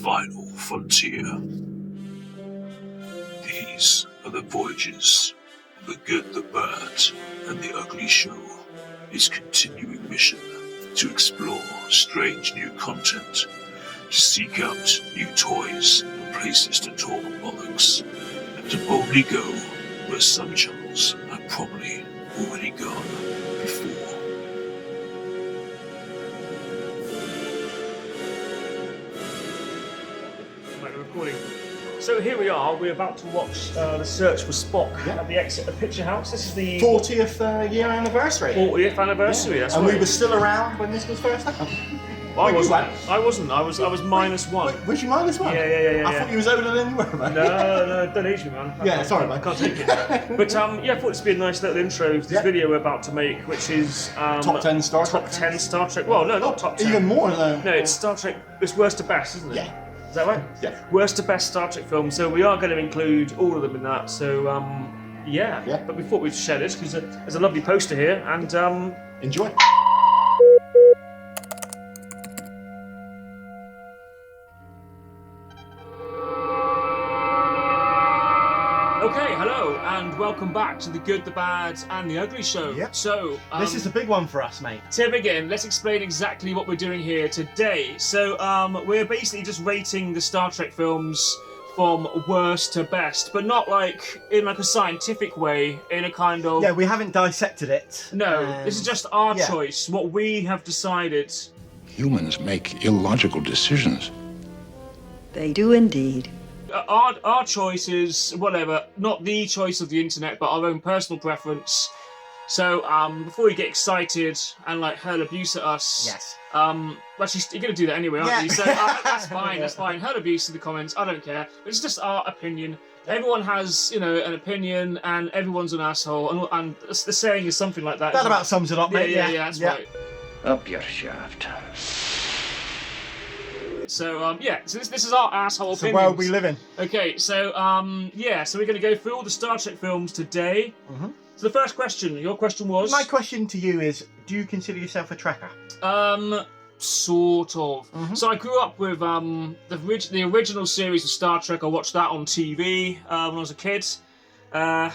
final frontier. These are the voyages of the good, the bad, and the ugly show. Its continuing mission to explore strange new content, to seek out new toys and places to talk bollocks, and to boldly go where some channels have probably already gone before. Right, we're recording. So here we are, we're about to watch The Search for Spock at the exit of the Picture House. This is the 40th year anniversary. 40th anniversary, that's and right. we were still around when this was first up. Well, I wasn't. went. I wasn't. I was -1. Was you -1? Yeah. I thought you was older than you were, mate. No, don't age me, man. Yeah, sorry, mate. I can't take it. But yeah, I thought this would be a nice little intro to this video we're about to make, which is Top 10 Star Trek. Top 10 Star Trek. Well, no, not top 10. Even more though. No, it's Star Trek. It's worst to best, isn't it? Yeah. Is that right? Yeah. Worst to best Star Trek films. So we are going to include all of them in that. So yeah. But we thought we'd share this because there's a lovely poster here, and Enjoy. Okay, hello, and welcome back to the Good, the Bad, and the Ugly show. Yep. So, This is a big one for us, mate. to begin, let's explain exactly what we're doing here today. So, we're basically just rating the Star Trek films from worst to best, but not like in like a scientific way, in a kind of... Yeah, we haven't dissected it. No, this is just our yeah. choice, what we have decided. Humans make illogical decisions. They do indeed. Our choice is, whatever, not the choice of the internet, but our own personal preference. So, before you get excited and like hurl abuse at us, Yes. Actually, you're going to do that anyway, aren't Yeah. you? So that's fine, that's fine. Hurl abuse in the comments, I don't care. It's just our opinion. Everyone has, you know, an opinion, and everyone's an asshole, and the saying is something like that. That isn't about it? sums it up, mate. Yeah, that's right. Up your shaft. So, so this is our asshole So opinions. where are we living? Okay, so, so we're going to go through all the Star Trek films today. Mhm. So the first question, your question was? My question to you is, do you consider yourself a Trekker? Sort of. Mhm. So I grew up with the original series of Star Trek. I watched that on TV when I was a kid.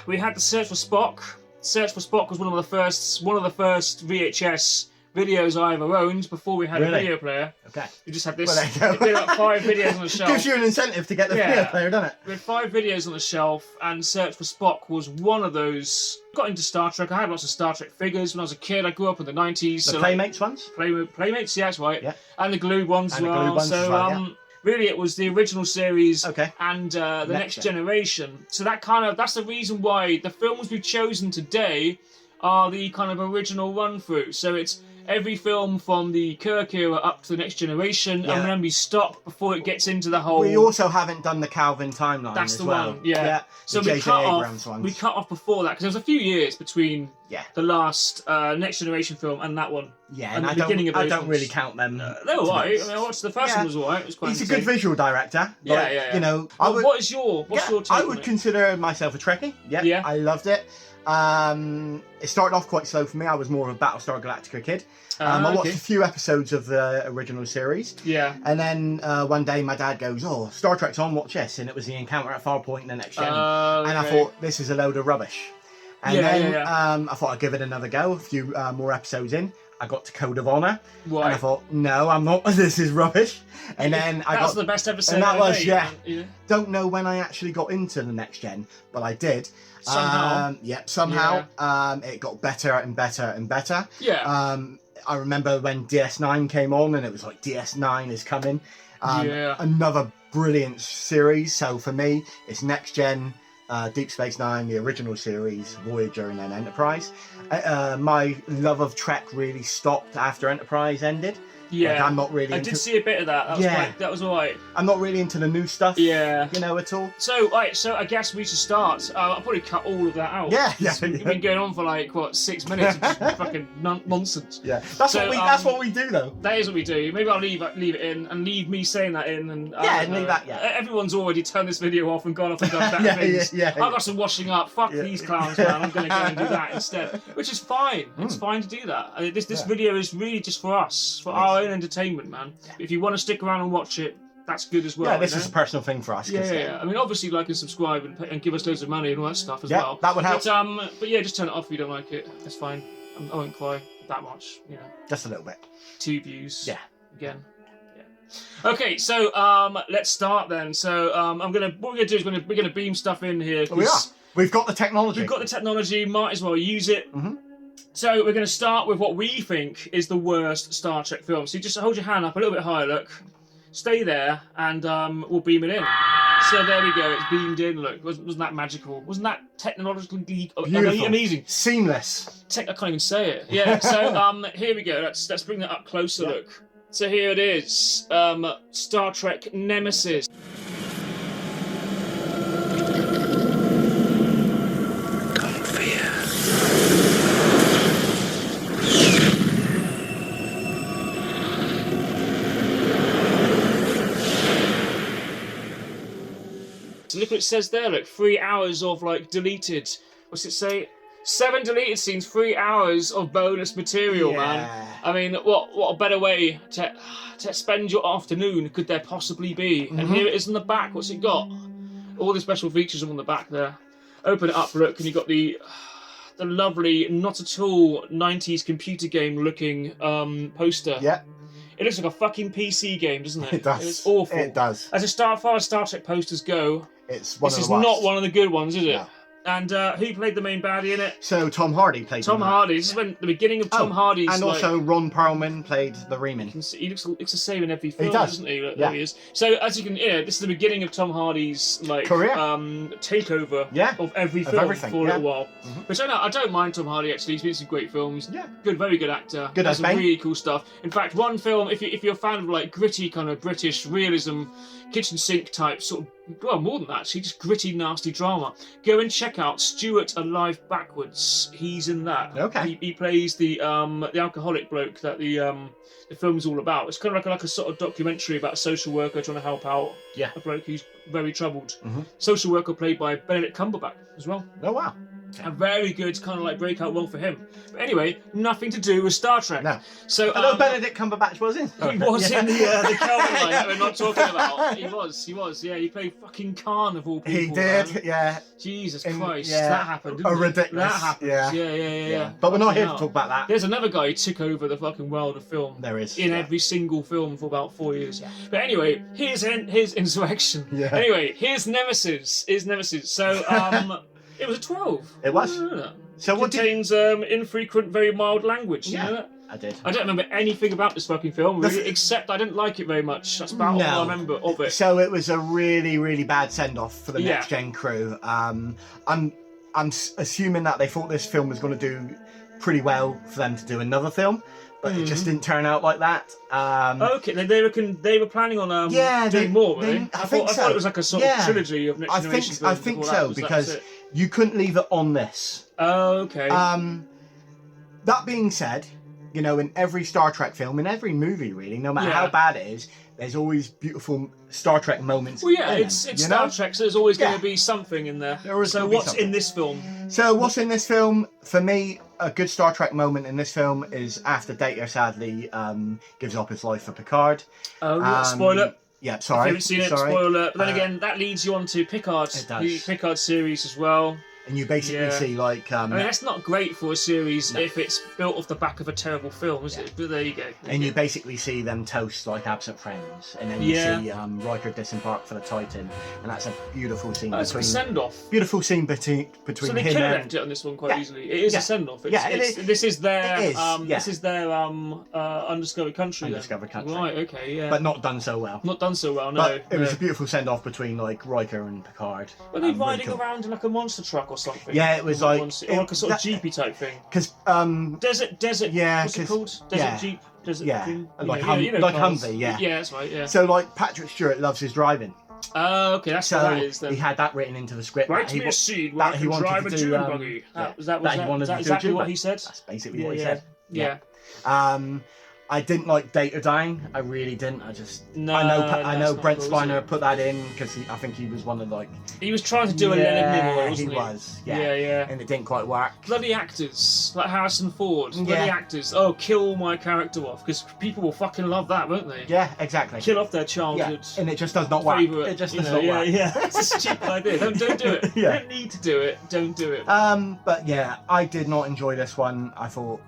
We had The Search for Spock. Search for Spock was one of the first VHS videos I ever owned before we had a Really? video player. Okay. We just had this. Well, there you go. We had like 5 videos on the shelf. Gives you an incentive to get the video player, doesn't it? We had 5 videos on the shelf, and Search for Spock was one of those. Got into Star Trek. I had lots of Star Trek figures when I was a kid. I grew up in the 90s. The Playmates ones? Playmates, yeah, that's right. Yeah. And the Glue ones And as the well. Glue ones So, as well, yeah. really, it was the original series and the Next Generation. So that's the reason why the films we've chosen today are the kind of original run through. So it's every film from the Kirk era up to the Next Generation, and then we stop before it gets into the whole. We also haven't done the Calvin timeline. That's as the well. one, yeah. So the we J.J. cut Abrams off. ones. We cut off before that because there was a few years between the last Next Generation film and that one. Yeah, and and the beginning of I those don't ones. really count them. They were alright. I mean, I watched the first one was alright. It was quite He's a good visual director. But, Yeah. You know, Well, what's your take I on would it? consider myself a Trekkie. Yeah. I loved it. It started off quite slow for me. I was more of a Battlestar Galactica kid. I watched a few episodes of the original series. Yeah. And then one day my dad goes, "Oh, Star Trek's on, watch this." And it was the Encounter at Farpoint in the Next Gen. And I thought, this is a load of rubbish. And then I thought I'd give it another go. A few more episodes in, I got to Code of Honor. And I thought, no, I'm not. This is rubbish. And then I got the best episode. and that ever was made. Don't know when I actually got into the Next Gen, but I did. Somehow. Somehow. It got better and better and better. Yeah. I remember when DS9 came on, and it was like, DS9 is coming. Another brilliant series. So for me, it's Next Gen, Deep Space Nine, the original series, Voyager, and then Enterprise. My love of Trek really stopped after Enterprise ended. Yeah, like, I'm not really. I did see a bit of that. That was alright. I'm not really into the new stuff. Yeah, you know, at all. So, so I guess we should start. I'll probably cut all of that out. Yeah. We've been going on for like 6 minutes of just fucking nonsense. Yeah, that's what we do though. That is what we do. Maybe I'll leave it in and leave me saying that in, and leave that. Yeah, everyone's already turned this video off and gone off and done better things. I've got some washing up. Fuck these clowns, man. I'm gonna go and do that instead, which is fine. It's fine to do that. This video is really just for us, for our own entertainment, man. If you want to stick around and watch it, that's good as well. Yeah, this is a personal thing for us. Yeah. I mean, obviously, like and subscribe and give us loads of money and all that stuff as well. That would help. But yeah, just turn it off if you don't like it. That's fine. I won't cry that much. Just a little bit. 2 views. Yeah. Again. Yeah. Okay, so let's start then. So what we're gonna do is we're gonna beam stuff in here. We are. We've got the technology. We've got the technology. Might as well use it. Mm-hmm. So we're going to start with what we think is the worst Star Trek film. So you just hold your hand up a little bit higher, look. Stay there, and we'll beam it in. So there we go, it's beamed in, look. Wasn't that magical? Wasn't that technologically amazing? Seamless. I can't even say it. Yeah, so here we go. Let's bring that up closer, look. So here it is. Star Trek Nemesis. So look what it says there, look, 3 hours of like deleted, what's it say? 7 deleted scenes, 3 hours of bonus material, man. I mean, what a better way to spend your afternoon could there possibly be? And here it is on the back, what's it got? All the special features are on the back there. Open it up, look, and you've got the lovely, not at all 90s computer game looking poster. Yeah. It looks like a fucking PC game, doesn't it? It does. It's awful. It does. As far as Star Trek posters go, it's one this of is the worst. not one of the good ones, is it? No. And who played the main baddie in it? So Tom Hardy played Tom Hardy. This is when the beginning of Tom Hardy's. And also Ron Perlman played the Reman. He looks the same in every film, He does. doesn't he? Look, Yeah. There he is. So as you can, this is the beginning of Tom Hardy's career. takeover of every film everything, for a little while. Mm-hmm. Which I don't mind Tom Hardy actually. He's been in some great films. Yeah. Good, very good actor. Good Does as some Bane. really cool stuff. In fact, one film, if you're a fan of like gritty kind of British realism, kitchen sink type sort of, well, more than that, actually, just gritty, nasty drama. Go and check out Stuart Alive Backwards. He's in that. Okay. He plays the alcoholic bloke that the film's all about. It's kind of like a sort of documentary about a social worker trying to help out a bloke who's very troubled. Social worker played by Benedict Cumberbatch as well. Oh wow. A very good kind of like breakout role for him. But anyway, nothing to do with Star Trek. No. So Hello, Benedict Cumberbatch was in. He was in the Kelvin line that we're not talking about. He was. Yeah, he played fucking Khan of all people. He did. Man. Yeah. Jesus Christ, yeah. that happened. Didn't A it? ridiculous. That happened. Yeah. But we're not Fucking here to hell. talk about that. There's another guy who took over the fucking world of film. There is. In every single film for about 4 years. But anyway, here's Insurrection. Yeah. Anyway, here's Nemesis. So it was a 12. It was. So what Contains infrequent, very mild language. You know that? I did. I don't remember anything about this fucking film, really, except I didn't like it very much. That's about all I remember of it. So it was a really, really bad send-off for the Next Gen crew. I'm assuming that they thought this film was going to do pretty well for them to do another film, but it just didn't turn out like that. Okay, they were planning on doing more, were they? I thought it was like a sort of trilogy of Next Generation films. I think so, because you couldn't leave it on this. Oh, okay. That being said, you know, in every Star Trek film, in every movie really, no matter how bad it is, there's always beautiful Star Trek moments. Well, yeah, it's Star Trek, so there's always going to be something in there. So what's in this film? So what's in this film? For me, a good Star Trek moment in this film is after Data sadly gives up his life for Picard. Oh, spoiler. Yeah, sorry. If you haven't seen it, spoiler. But then again, that leads you on to Picard, the Picard series as well. And you basically see like... I mean, that's not great for a series if it's built off the back of a terrible film, is it? But there you go. And you basically see them toast like absent friends. And then you see Riker disembark for the Titan. And that's a beautiful scene It's a send-off. Beautiful scene between him and... So they could have left it on this one quite easily. It is a send-off. This is their... This is their Undiscovered Country. Undiscovered Country. Right, okay, yeah. But not done so well. Not done so well, no. But it was a beautiful send-off between like Riker and Picard. Were they riding around in like a monster truck or something? Yeah, it was like... Or like a sort of jeepy type thing. Because... Desert... Yeah, what's it called? Desert Jeep? Desert Dream? Like cars. Humvee, yeah. Yeah, that's right, yeah. So like Patrick Stewart loves his driving. Okay, that's what that is then. He had that written into the script. Write me a scene where I can drive a dune buggy. Is that exactly what he said? That's basically what he said. Yeah. And I didn't like Data dying. I really didn't. No, I know that's Brent not cool, is Spiner it? put that in because I think he was one of like. He was trying to do a Leonard Nimoy, wasn't he? He was. Yeah. Yeah. And it didn't quite work. Bloody actors, like Harrison Ford. Bloody Yeah. actors. Oh, kill my character off, because people will fucking love that, won't they? Yeah, exactly. Kill off their Yeah, childhood. and it just does not work. Favourite, It just you does know, not work. Yeah, it's a stupid idea. Don't do it. Yeah. You don't need to do it. Don't do it. But yeah, I did not enjoy this one. I thought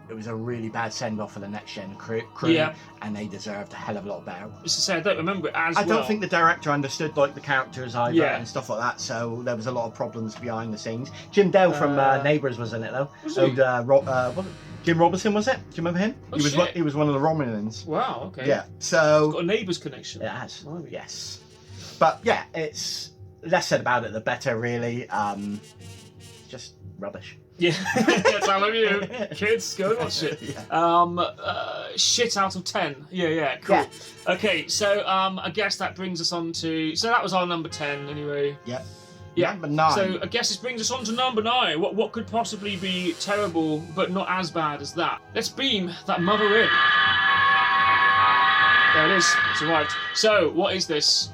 it was a really bad send off for the next gen crew, Yeah. and they deserved a hell of a lot better. Just to say, I don't remember it as I well. don't think the director understood like the characters either Yeah. and stuff like that, so there was a lot of problems behind the scenes. Jim Dale from Neighbours was in it though. Was he? Jim Robinson was it? Do you remember him? Oh, he was shit. he was one of the Romulans. Wow, okay. Yeah. So Got a Neighbours connection. it has. Oh. Yes. But yeah, it's less said about it the better really. Just rubbish. Yeah, that's how I you. Kids, go and watch it. Yeah. Shit out of 10. Yeah, cool. Yeah. Okay, so I guess that brings us on to. So that was our number 10 anyway. Yep. Yeah. Number 9. So I guess this brings us on to number 9. What could possibly be terrible but not as bad as that? Let's beam that mother in. There it is. It's arrived. So what is this?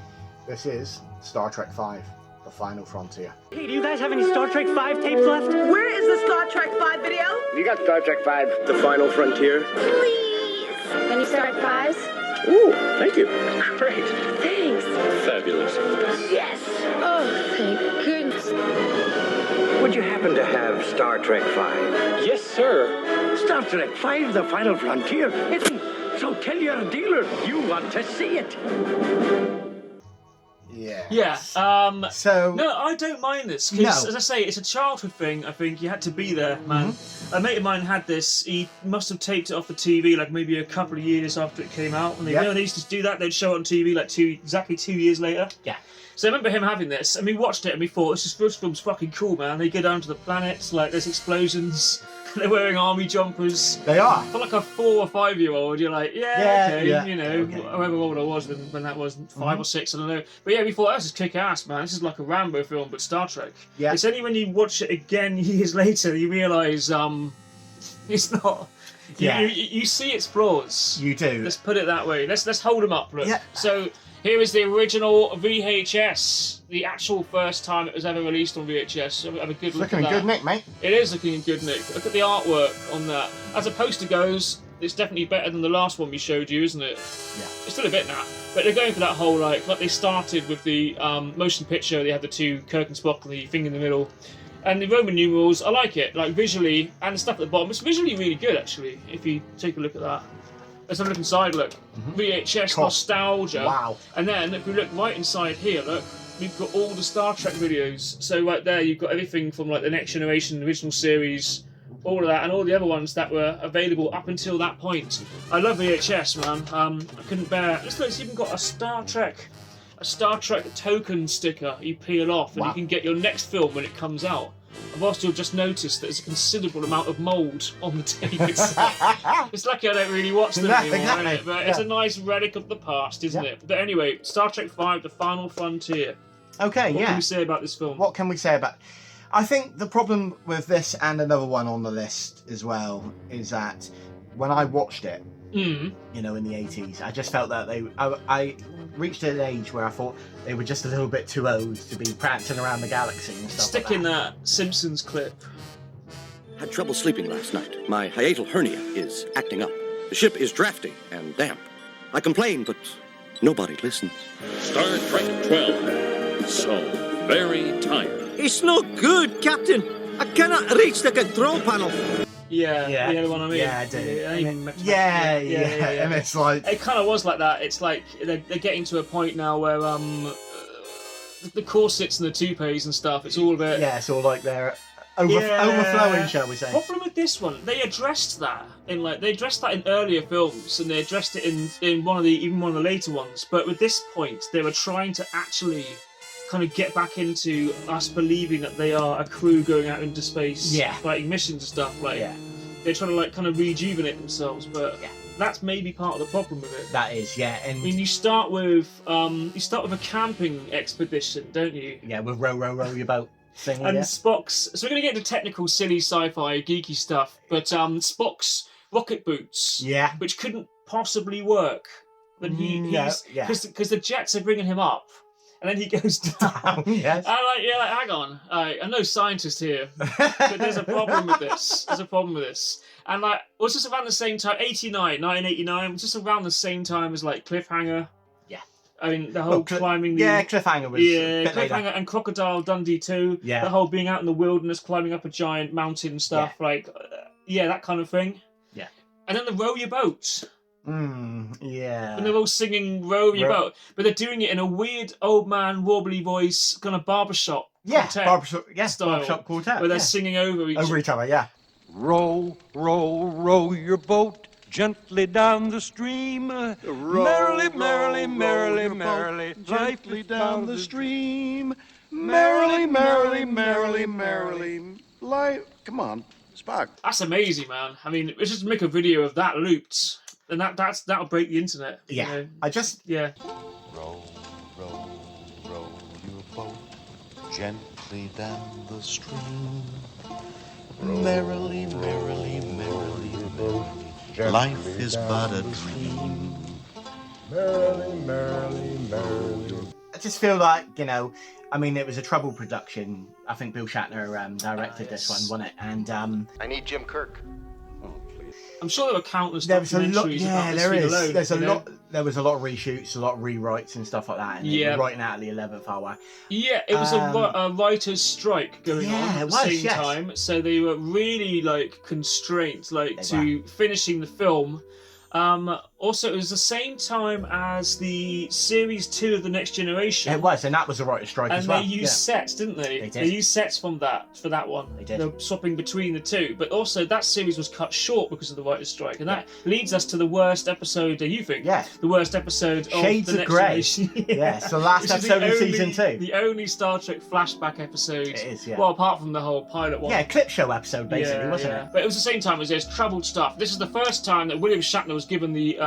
This is Star Trek V, The Final Frontier. Hey, do you guys have any Star Trek 5 tapes left? Where is the Star Trek 5 video? You got Star Trek V, The Final Frontier? Please. Any Star Trek 5s? Ooh, thank you. Great. Thanks. Fabulous. Yes. Oh, thank goodness. Would you happen to have Star Trek 5? Yes, sir. Star Trek 5, The Final Frontier. So tell your dealer you want to see it. Yeah. So No, I don't mind this because, No. as I say, it's a childhood thing. I think you had to be there, man. A mate of mine had this. He must have taped it off the TV, like maybe a couple of years after it came out. And they, Yeah. you know, they used to do that. They'd show it on TV like exactly 2 years later. Yeah. So I remember him having this, and we watched it, and we thought, this film's fucking cool, man. They go down to the planets, like there's explosions. They're wearing army jumpers. they are. For like a 4 or 5 year old, you're like, Yeah, okay, yeah, you know, okay. however old I was when that was, 5 or 6, I don't know. But yeah, we thought, this is kick ass, man. This is like a Rambo film, but Star Trek. Yeah. It's only when you watch it again years later you realise it's not. Yeah. You see its flaws. You do. Let's put it that way. Let's hold them up. Look. Yeah. So here is the original VHS, the actual first time it was ever released on VHS. Have a good It's look looking at in that. good nick, mate. It is looking in good nick. Look at the artwork on that. As a poster goes, it's definitely better than the last one we showed you, isn't it? Yeah. It's still a bit now, but they're going for that whole like they started with the motion picture. They had the two Kirk and Spock and the thing in the middle, and the Roman numerals. I like it, like visually, and the stuff at the bottom. It's visually really good, actually. If you take a look at that. Let's have a look inside. Look, VHS Cool. nostalgia. Wow. And then if we look right inside here, look, we've got all the Star Trek videos. So right there, you've got everything from like the Next Generation, the original series, all of that, and all the other ones that were available up until that point. I love VHS, man. I couldn't bear. Let's look. It's even got a Star Trek token sticker. You peel off, and Wow. you can get your next film when it comes out. I've also just noticed that there's a considerable amount of mould on the tape itself. It's lucky I don't really watch them Yeah, anymore, exactly. isn't it? But it's Yeah. a nice relic of the past, isn't Yeah. it? But anyway, Star Trek V, The Final Frontier. Okay, What yeah. can we say about this film? What can we say about? I think the problem with this and another one on the list as well is that when I watched it, Mm. you know, in the 80s, I just felt that I reached an age where I thought they were just a little bit too old to be prancing around the galaxy and stuff Stick like in that. that Simpsons clip. Had trouble sleeping last night. My hiatal hernia is acting up. The ship is drafty and damp. I complain, but nobody listens. Star Trek 12. So very tired. It's not good, Captain. I cannot reach the control panel. Yeah, Yeah, the other one I mean. yeah, I do. Yeah, I mean, much- yeah, yeah. and it's like, It kind of was like that. It's like they're getting to a point now where the corsets and the toupees and stuff. It's all a bit. yeah, it's all like they're Yeah. overflowing, shall we say? Problem with this one, they addressed that in earlier films, and they addressed it in one of the later ones. But with this point, they were trying to actually kind of get back into us believing that they are a crew going out into space, Yeah. fighting missions and stuff. Like Yeah. they're trying to like kind of rejuvenate themselves, but Yeah. that's maybe part of the problem with it. That is, yeah, and I mean, you start with a camping expedition, don't you? yeah, with row your boat thing. And Yeah. Spock's. So we're going to get into technical, silly, sci-fi, geeky stuff. But Spock's. rocket boots. Yeah. Which couldn't possibly work. But because the jets are bringing him up. And then he goes down. Yes. Hang on. I'm no scientist here. But there's a problem with this. And it was just around the same time, 1989, was just around the same time as like Cliffhanger. Yeah. I mean, the whole climbing the... Yeah, Cliffhanger was a bit Cliffhanger later. And Crocodile Dundee too. Yeah. The whole being out in the wilderness, climbing up a giant mountain and stuff. Yeah. That kind of thing. Yeah. And then the Row Your Boat. Yeah. And they're all singing Row Your Boat. But they're doing it in a weird old man, wobbly voice, kind of barbershop barbershop quartet. Where they're singing over each other, yeah. Row, row, row your boat gently down the stream. Merrily, merrily, merrily, merrily, gently down the stream. Merrily, merrily, merrily, merrily. Come on, Spock. That's amazing, man. I mean, let's just make a video of that looped. And that'll break the internet. Yeah. You know? Row, row, row your boat gently down the stream. Merrily, merrily, merrily, merrily. Life is but a dream. Merrily, merrily, merrily. I just feel like, I mean, it was a trouble production. I think Bill Shatner directed this one, wasn't it? And I need Jim Kirk. I'm sure there were countless there was a lot. documentaries Yeah, about this there thing is. alone, There's a lot. There was a lot of reshoots, a lot of rewrites and stuff like that. And they were writing out of the 11th hour. Yeah, it was a writer's strike going on at the same time, so they were really constrained to finishing the film. Also, it was the same time as the Series 2 of The Next Generation. It was, and that was a writer's strike as well. And they used sets, didn't they? They did. They used sets for that one. They did. They were swapping between the two. But also, that series was cut short because of the writer's strike. And that leads us to the worst episode, you think? Yeah. The worst episode Shades of The of Next Grey. Generation. Yes, the last episode of Season 2. The only Star Trek flashback episode. It is, yeah. Well, apart from the whole pilot one. Yeah, clip show episode, basically, wasn't it? But it was the same time as this troubled stuff. This is the first time that William Shatner was given the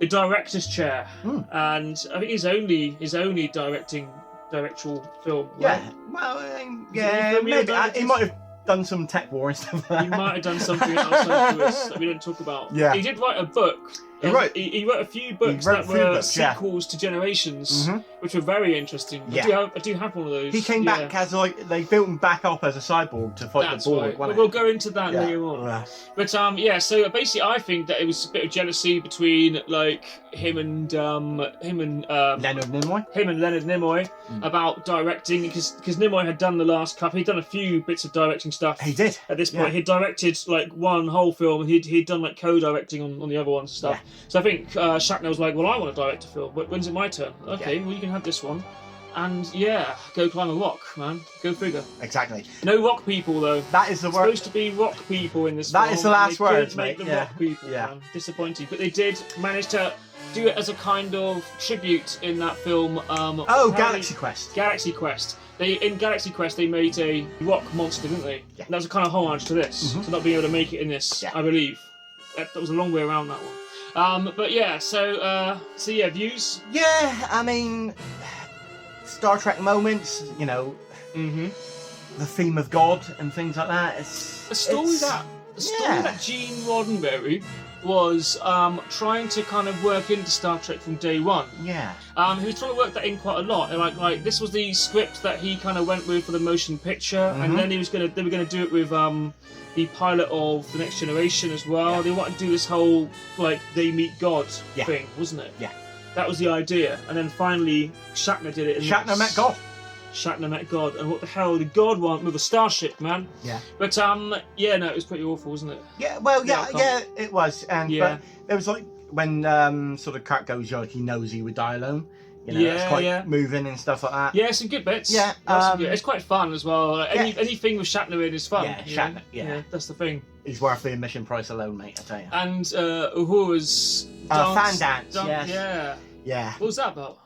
director's chair, and I think his only directorial film. Right? Yeah, well, maybe he might have done some tech war and stuff like that. He might have done something else that we don't talk about. Yeah, he did write a book. He wrote a few books that were sequels to Generations, which were very interesting. Yeah. I do have one of those. He came back as they built him back up as a cyborg to fight the Borg. Right. We'll go into that later on. But so basically, I think that it was a bit of jealousy between him and Leonard Nimoy about directing, because Nimoy had done the last couple. He'd done a few bits of directing stuff. He did. At this point, he'd directed one whole film. He'd done co-directing on the other ones and stuff. Yeah. So I think Shatner was like, well, I want to direct a film. When's it my turn? Okay, well, you can have this one. And go climb a rock, man. Go figure. Exactly. No rock people, though. That is the word. Supposed to be rock people in this film. That is the last words, mate. Make the rock people, man. Disappointing. But they did manage to do it as a kind of tribute in that film. Galaxy Quest. Galaxy Quest. In Galaxy Quest, they made a rock monster, didn't they? Yeah. And that was a kind of homage to this. So not being able to make it in this, I believe. That was a long way around that one. Views? Yeah, I mean, Star Trek moments, the theme of God and things like that. The story that Gene Roddenberry was trying to kind of work into Star Trek from day one. Yeah. He was trying to work that in quite a lot. And this was the script that he kind of went with for the motion picture, and then they were gonna do it with the pilot of The Next Generation as well. Yeah. They wanted to do this whole they meet God thing, wasn't it? Yeah. That was the idea, and then finally Shatner did it. Shatner met God. Shatner met God, and what the hell did God want with a starship, man? Yeah. But it was pretty awful, wasn't it? Yeah. Well, it was, but there was when sort of Kirk goes, he knows he would die alone. It's quite moving and stuff like that. Yeah, some good bits. Yeah, it's quite fun as well. Anything with Shatner in is fun. Yeah, Shatner. Yeah, that's the thing. He's worth the admission price alone, mate. I tell you. And Uhura's fan dance. Yes. Yeah. Yeah. What was that about?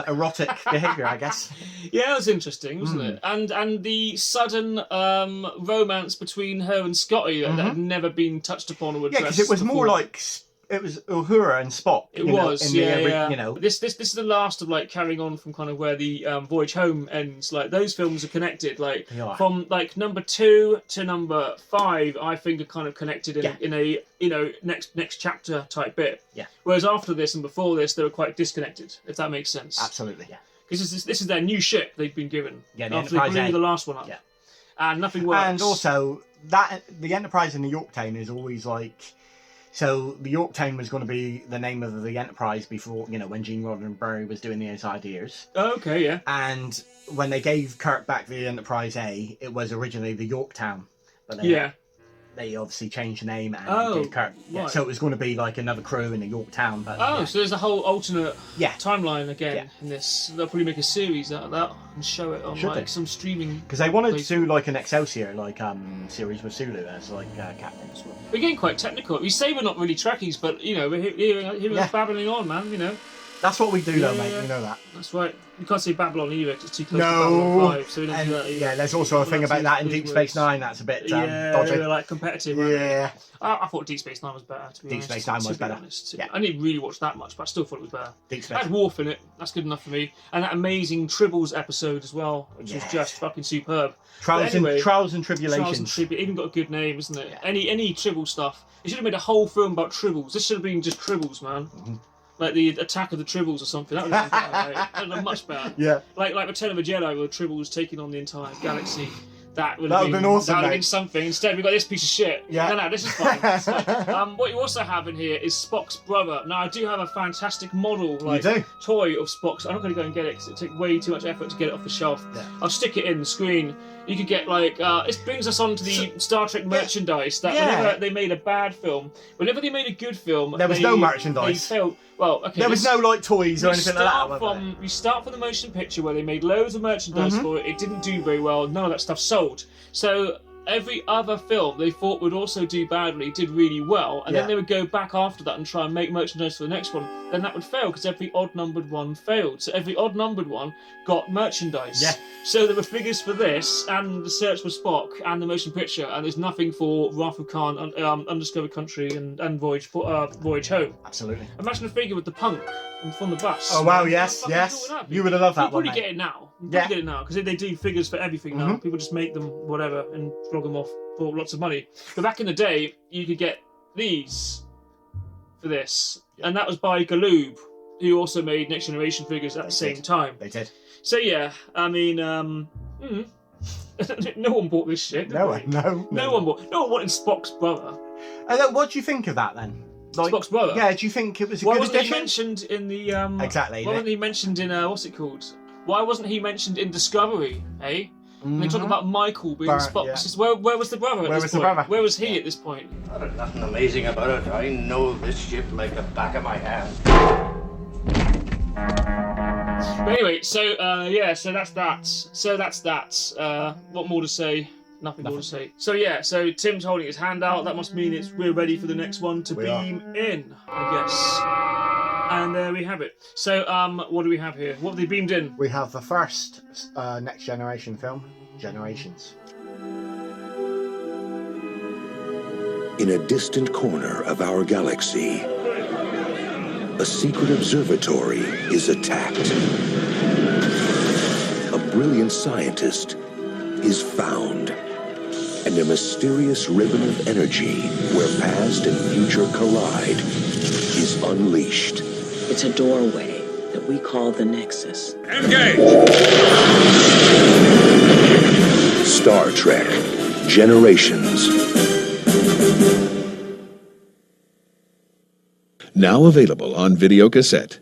Erotic behaviour, I guess. Yeah, it was interesting, wasn't it? And the sudden romance between her and Scotty that had never been touched upon or addressed. Yeah, because it was more like it was Uhura and Spock. It was, yeah. You know, this is the last of like carrying on from kind of where the Voyage Home ends. Like those films are connected. Like from like number 2 to number 5, I think are kind of connected in a next chapter type bit. Yeah. Whereas after this and before this, they were quite disconnected. If that makes sense. Absolutely. Yeah. Because this is their new ship they've been given. Yeah. The after they blew the last one up. Yeah. And nothing works. And also that the Enterprise in the Yorktown is always like. So the Yorktown was going to be the name of the Enterprise before, when Gene Roddenberry was doing those ideas. Oh, okay, yeah. And when they gave Kirk back the Enterprise A, it was originally the Yorktown. But they obviously changed the name and gave Kirk. Yeah, right. So it was going to be like another crew in the Yorktown. But, so there's a whole alternate timeline again in this. They'll probably make a series out of that and show it on some streaming. Because they wanted to do like an Excelsior series with Sulu as like captain as well. We're getting quite technical. We say we're not really Trekkies, but we're here babbling on, man. That's what we do, though, mate. You know that. That's right. You can't say Babylon either, 'cause it's too close to Babylon 5, so we don't do that either. Yeah, there's also a thing about that in Deep Space Nine that's a bit dodgy. They were like competitive. Yeah. I thought Deep Space Nine was better, to be honest. Deep Space Nine was better. Honest. Yeah. I didn't really watch that much, but I still thought it was better. Deep Space. It had Worf in it. That's good enough for me. And that amazing Tribbles episode as well, which was just fucking superb. Trials and Tribulations. Even got a good name, isn't it? Yeah. Any Tribble stuff. They should have made a whole film about Tribbles. This should have been just Tribbles, man. Mm-hmm. Like the Attack of the Tribbles or something. That would have been better, right? That would have been much better. Yeah. Like Return of the Jedi, where the Tribbles taking on the entire galaxy. That would have been awesome. That would have been something. Instead, we've got this piece of shit. Yeah. No, this is fine. It's fine. What you also have in here is Spock's brother. Now, I do have a fantastic model, toy of Spock's. I'm not going to go and get it because it took way too much effort to get it off the shelf. Yeah. I'll stick it in the screen. You could get this brings us on to the Star Trek merchandise. That whenever they made a bad film, whenever they made a good film, there was no merchandise. They felt, there was no toys or anything like that. We start from the motion picture where they made loads of merchandise for it. It didn't do very well. None of that stuff sold. So every other film they thought would also do badly did really well, and then they would go back after that and try and make merchandise for the next one. Then that would fail because every odd-numbered one failed. So every odd-numbered one got merchandise. Yeah. So there were figures for this, and the Search for Spock, and the motion picture, and there's nothing for Wrath of Khan, Undiscovered Country, and Voyage Home. Absolutely. Imagine a figure with the punk from the bus. Oh wow! Yes. You would have loved that one. You'll probably get it now. Get it now because they do figures for everything now. People just make them whatever and flog them off for lots of money. But back in the day, you could get these for this, and that was by Galoob, who also made Next Generation figures at the same time. They did. So yeah, I mean, no one bought this shit. No one wanted Spock's brother. What do you think of that then? Spock's brother. Yeah, do you think it was a good addition? Why wasn't he mentioned in the Exactly. Why wasn't he mentioned in what's it called? Why wasn't he mentioned in Discovery? Eh? And they talk about Michael being Spock. Yeah. Where was the brother at this point? Where was he at this point? There's nothing amazing about it. I know this ship like the back of my hand. But anyway, so that's that. What more to say? Nothing more to say. So yeah, so Tim's holding his hand out. That must mean we're ready for the next one to beam in, I guess. And there we have it. So what do we have here? What have they beamed in? We have the first Next Generation film, Generations. In a distant corner of our galaxy, a secret observatory is attacked. A brilliant scientist is found, and a mysterious ribbon of energy where past and future collide is unleashed. It's a doorway that we call the Nexus. Engage! Star Trek Generations. Now available on video cassette.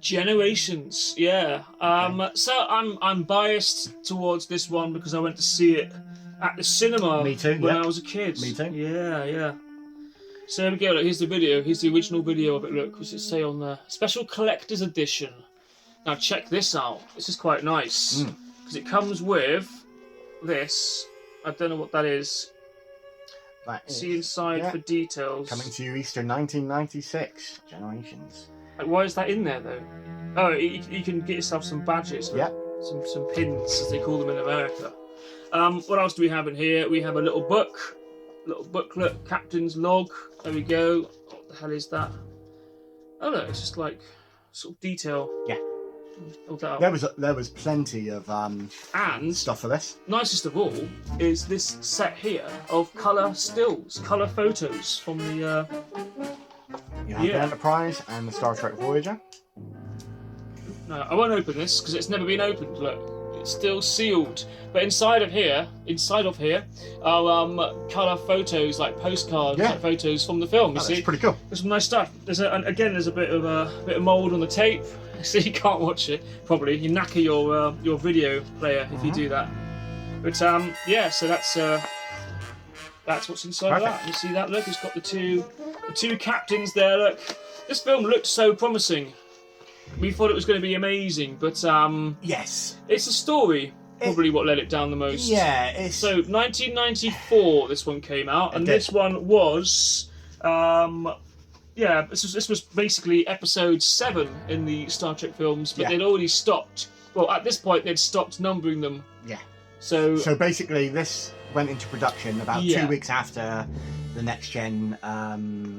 Generations, yeah. So I'm biased towards this one because I went to see it at the cinema when I was a kid. Me too. Yeah. So here we go. Look, here's the video. Here's the original video of it. Look, what's it say on there? Special Collector's Edition. Now check this out. This is quite nice because it comes with this. I don't know what that is. See inside for details. Coming to you Easter 1996. Generations. Like, why is that in there though? Oh, you can get yourself some badges. Yeah. Some pins, as they call them in America. What else do we have in here? We have a little book. Little booklet, Captain's Log. There we go. the hell is that? Oh no, it's just like sort of detail. Yeah. Hold that up. There was plenty of and stuff for this. Nicest of all is this set here of colour stills, colour photos from the. You have the Enterprise and the Star Trek Voyager. No, I won't open this because it's never been opened. Look, it's still sealed. But inside of here, are colour photos, like postcards, like photos from the film. You see, that's pretty cool. There's some nice stuff. And again, there's a bit of mould on the tape, so you can't watch it. Probably you knacker your video player if you do that. But yeah, so that's what's inside of that. You see that? Look, it's got the two captains there. Look, this film looked so promising. We thought it was going to be amazing, but yes, it's a story. Probably what let it down the most. Yeah, it's... So 1994, this one came out, and this one was, this was basically episode 7 in the Star Trek films, but they'd already stopped. Well, at this point, they'd stopped numbering them. Yeah. So basically, this went into production about 2 weeks after the Next Gen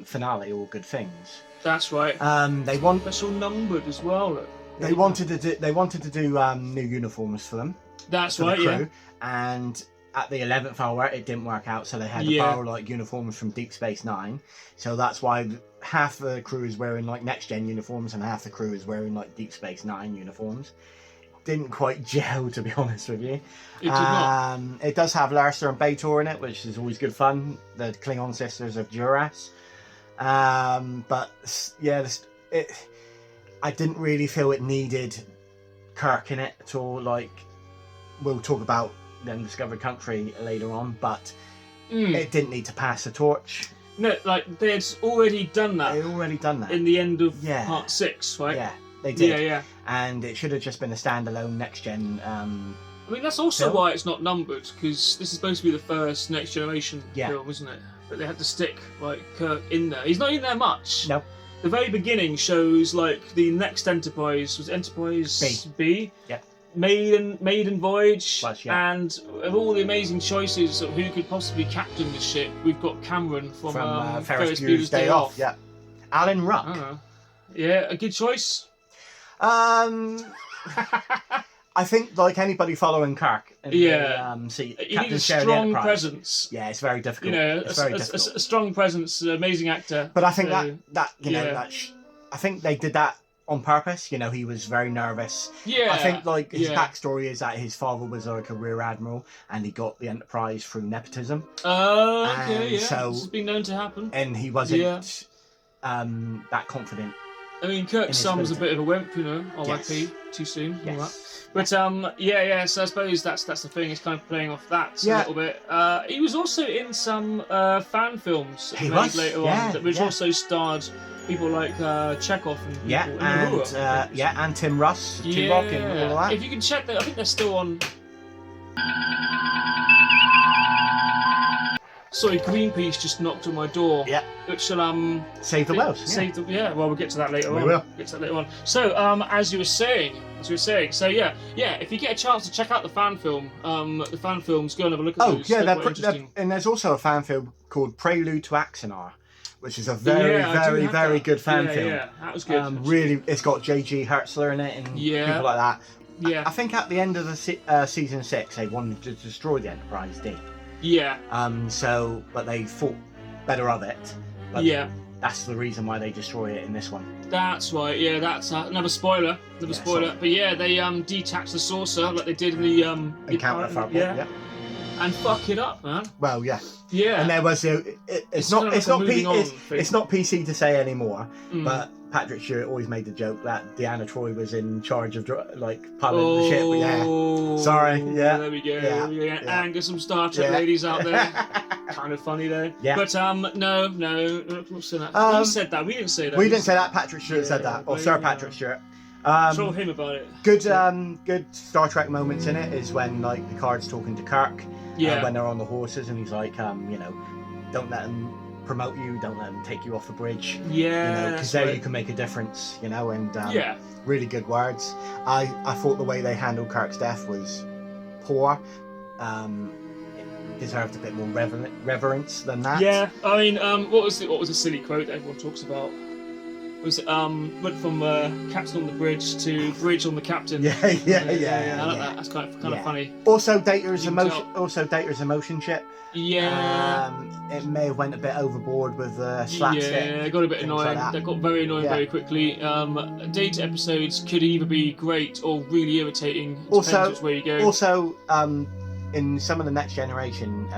finale, All Good Things. That's right. They want special numbered as well. Look. They wanted to do new uniforms for them. That's for right, the crew, yeah. And at the 11th hour, it didn't work out, so they had to borrow like uniforms from Deep Space Nine. So that's why half the crew is wearing like Next Gen uniforms, and half the crew is wearing like Deep Space Nine uniforms. Didn't quite gel, to be honest with you. It did not. It does have Larsa and B'Etor in it, which is always good fun. The Klingon sisters of Duras. But yeah, I didn't really feel it needed Kirk in it at all. Like, we'll talk about the Undiscovered Country later on, but it didn't need to pass the torch. No, like they'd already done that. They'd already done that in the end of part 6, right? Yeah, they did. Yeah. And it should have just been a standalone Next Gen. I mean, that's also film. why it's not numbered, because this is supposed to be the first Next Generation film, isn't it? But they had to stick like Kirk in there. He's not in there much. No. The very beginning shows like the next Enterprise was Enterprise B. Yeah. Maiden Voyage, and of all the amazing choices of who could possibly captain the ship, we've got Cameron from Ferris Bueller's Day Off. Yeah, Alan Ruck. Yeah, a good choice. I think, like anybody following Kirk, you need a strong presence. Yeah, it's very difficult. You know, it's very difficult. A strong presence, amazing actor. But I think I think they did that on purpose. You know, he was very nervous. Yeah. I think like his backstory is that his father was like a rear admiral, and he got the Enterprise through nepotism. Oh, okay, and yeah. So, this has been known to happen. And he wasn't that confident. I mean, Kirk's son was a bit of a wimp, you know. RIP, too soon. All that. But so I suppose that's the thing. It's kind of playing off that a little bit. He was also in some fan films that he made later on, which also starred people like Chekhov and and Tim Russ, Tim Rock, and all that. If you can check that, I think they're still on. Sorry, Greenpeace just knocked on my door. Yeah. Which will save the whales. Save the well, we'll get to that later on. We will. Get to that later on. So as you were saying, so if you get a chance to check out the fan film, the fan films, go and have a look at those. Oh yeah, and there's also a fan film called Prelude to Axanar, which is a very good fan film. Yeah, that was good. Really, it's got J.G. Hertzler in it and people like that. Yeah. I think at the end of the season 6, they wanted to destroy the Enterprise D. Yeah. But they thought better of it. But that's the reason why they destroy it in this one. That's right. Yeah, that's another spoiler. Spoiler. But yeah, they detach the saucer like they did in the Encounter at Farpoint. Yeah. And fuck it up, man. Well, yeah. Yeah. And there was it's not PC to say anymore, but Patrick Stewart always made the joke that Deanna Troi was in charge of piloting the ship. But yeah, sorry. Yeah, there we go. Yeah. Anger some Star Trek ladies out there. Kind of funny though. Yeah. But no. What's that? We said that. We didn't say that. We didn't say that. Patrick Stewart said that, or Sir Patrick Stewart. Told him about it. Good Star Trek moments in it is when like Picard's talking to Kirk. Yeah. When they're on the horses and he's like, don't let them promote you, don't let them take you off the bridge. Yeah. Because there you can make a difference, and really good words. I thought the way they handled Kirk's death was poor. deserved a bit more reverence than that. Yeah, I mean, what was a silly quote that everyone talks about? Was it went from captain on the bridge to bridge on the captain? Yeah. I like that. That's kind of funny. Also, Data's emotion chip. Yeah. It may have went a bit overboard with slapstick. Yeah, it got a bit annoying. Like That got very annoying very quickly. Data episodes could either be great or really irritating. It depends which way you go. Also, in some of the Next Generation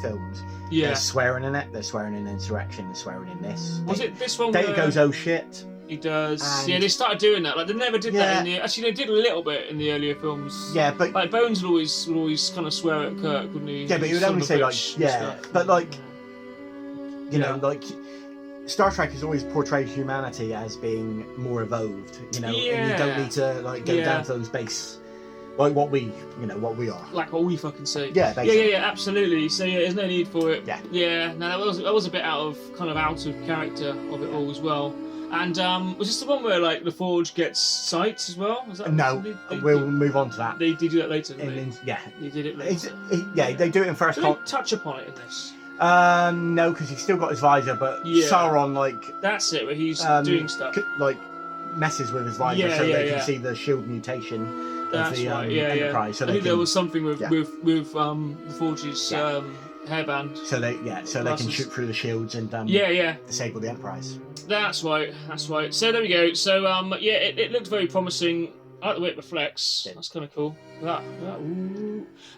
films, there's swearing in it. They're swearing in Insurrection. They're swearing in this. Was it this one? Data goes, oh shit. He does. Yeah, they started doing that. Like they never did that in the. Actually, they did a little bit in the earlier films. Yeah, but like Bones would always kind of swear at Kirk, wouldn't he? Yeah, but he would only say like, but like, you know, like. Star Trek has always portrayed humanity as being more evolved, you know, and you don't need to like go down to those base, like what we are, like what we fucking say. Yeah, basically. Yeah, absolutely. So yeah, there's no need for it. Yeah. No, that was a bit out of character of it all as well. And was this the one where like the Forge gets sights as well? Was that no? We'll move on to that. They do that later. Yeah, they did it later. They do it in first. Do they touch upon it in this? No, because he's still got his visor, but Sauron, like... That's it, where he's doing stuff. Like, messes with his visor they can see the shield mutation of the Enterprise. So I think there was something with the Forge's hairband. So they can shoot through the shields and disable the Enterprise. That's right. So there we go. So, it looked very promising. I like the way it reflects. That's kind of cool. But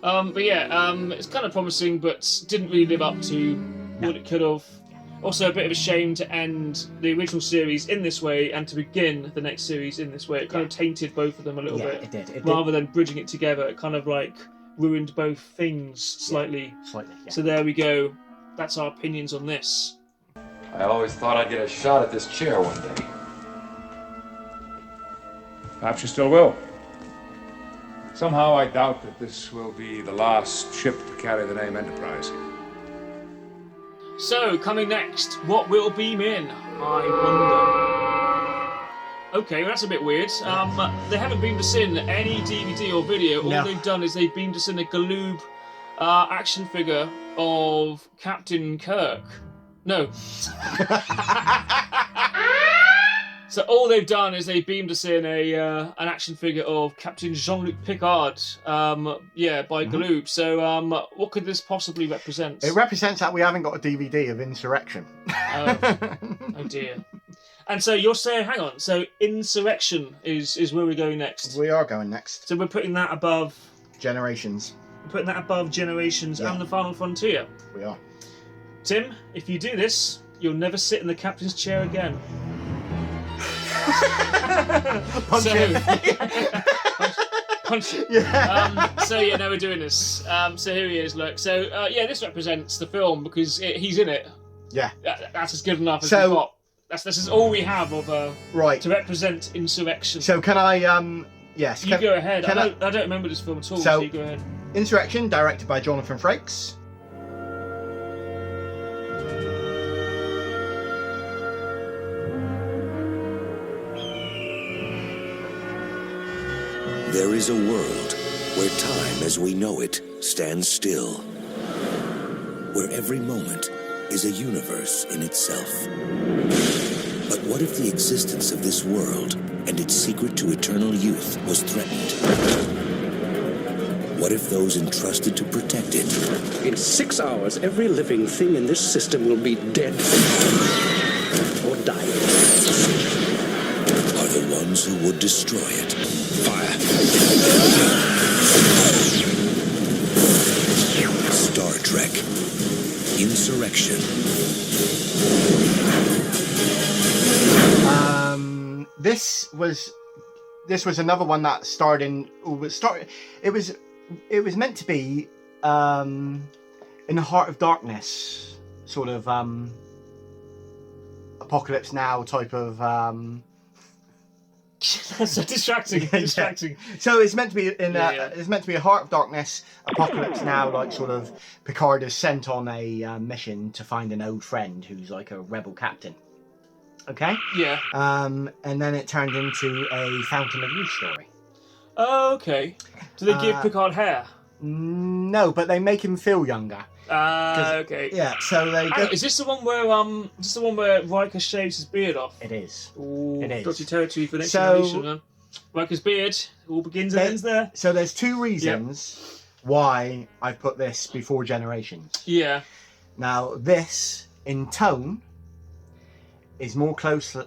it's kind of promising, but didn't really live up to what it could have. Also, a bit of a shame to end the original series in this way and to begin the next series in this way. It kind of tainted both of them a little bit. It did. Rather than bridging it together, it kind of like ruined both things slightly. Yeah. So there we go. That's our opinions on this. I always thought I'd get a shot at this chair one day. Perhaps you still will. Somehow I doubt that this will be the last ship to carry the name Enterprise. So, coming next, what will beam in? I wonder. Okay, well, that's a bit weird. They haven't beamed us in any DVD or video. All they've done is they've beamed us in a Galoob action figure of Captain Kirk. No. So all they've done is they beamed us in an action figure of Captain Jean-Luc Picard, by Galoob. So what could this possibly represent? It represents that we haven't got a DVD of Insurrection. Oh dear. And so you're saying, hang on, so Insurrection is where we're going next? We are going next. So we're putting that above... Generations. We're putting that above Generations and the Final Frontier? We are. Tim, if you do this, you'll never sit in the captain's chair again. Punch it. Punch it. Now we're doing this. So here he is, look. So, this represents the film because he's in it. Yeah. That's as good enough as we've got. This is all we have of to represent Insurrection. So can I, yes. You go ahead. I don't remember this film at all, so you go ahead. Insurrection, directed by Jonathan Frakes. There is a world where time as we know it stands still, where every moment is a universe in itself. But what if the existence of this world and its secret to eternal youth was threatened? What if those entrusted to protect it... In 6 hours, every living thing in this system will be dead or dying. ...are the ones who would destroy it. Fire. Star Trek. Insurrection. This was another one that starred in. It was meant to be in the Heart of Darkness, sort of Apocalypse Now type of. So distracting. So it's meant to be it's meant to be a Heart of Darkness, Apocalypse Now, like sort of Picard is sent on a mission to find an old friend who's like a rebel captain. Okay. Yeah. And then it turned into a Fountain of Youth story. Oh, okay. Do they give Picard hair? No, but they make him feel younger. Okay. Yeah, so they. Is this the one where Riker shaves his beard off? It is. Ooh, It is. dodgy territory for next generation, man. Riker's beard all begins and ends there. So there's two reasons why I put this before Generations. Yeah. Now this, in tone, is more close to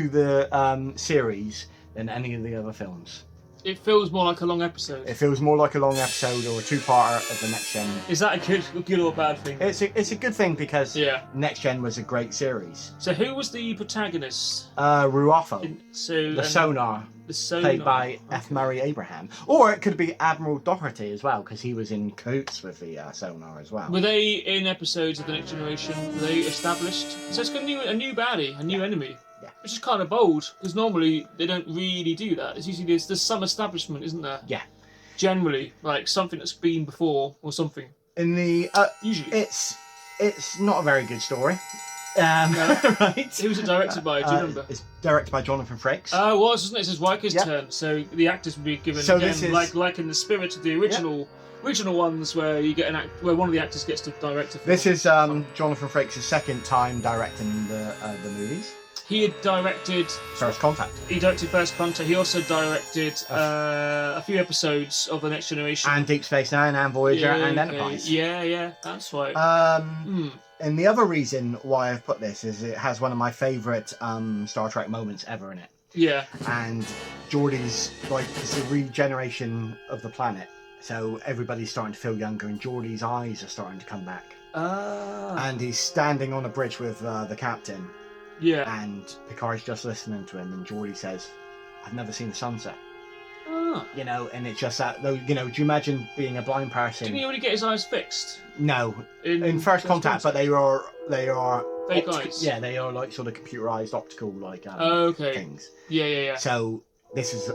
the series than any of the other films. It feels more like a long episode. It feels more like a long episode or a two-parter of the Next Gen. Is that a good or a bad thing? It's a good thing because Next Gen was a great series. So who was the protagonist? Ruafo. The Sonar. The Sonar. Played by F. Murray Abraham. Or it could be Admiral Doherty as well, because he was in cahoots with the Sonar as well. Were they in episodes of the Next Generation? Were they established? So it's got a new baddie, a new enemy. Yeah. Which is kind of bold, because normally they don't really do that. It's usually there's some establishment, isn't there? Yeah. Generally, like something that's been before or something. In the usually it's not a very good story. No. Right? Who was it directed by? Do you remember? It's directed by Jonathan Frakes. Oh, it was, isn't it? It's Riker's turn, so the actors would be given again, like in the spirit of the original ones, where you get where one of the actors gets to direct a film. This is Jonathan Frakes' second time directing the movies. He had directed First Contact. He directed First Contact. He also directed a few episodes of The Next Generation. And Deep Space Nine and Voyager and Enterprise. Yeah, that's right. And the other reason why I've put this is it has one of my favourite Star Trek moments ever in it. Yeah. And Geordi's, it's a regeneration of the planet. So everybody's starting to feel younger and Geordi's eyes are starting to come back. And he's standing on a bridge with the captain. Yeah. And Picard's just listening to him, and Geordi says, "I've never seen a sunset." You know, and it's just that. Do you imagine being a blind person? Didn't he already get his eyes fixed? No, in First Contact, but they are fake eyes. Yeah, they are like sort of computerized optical things. Yeah. So this is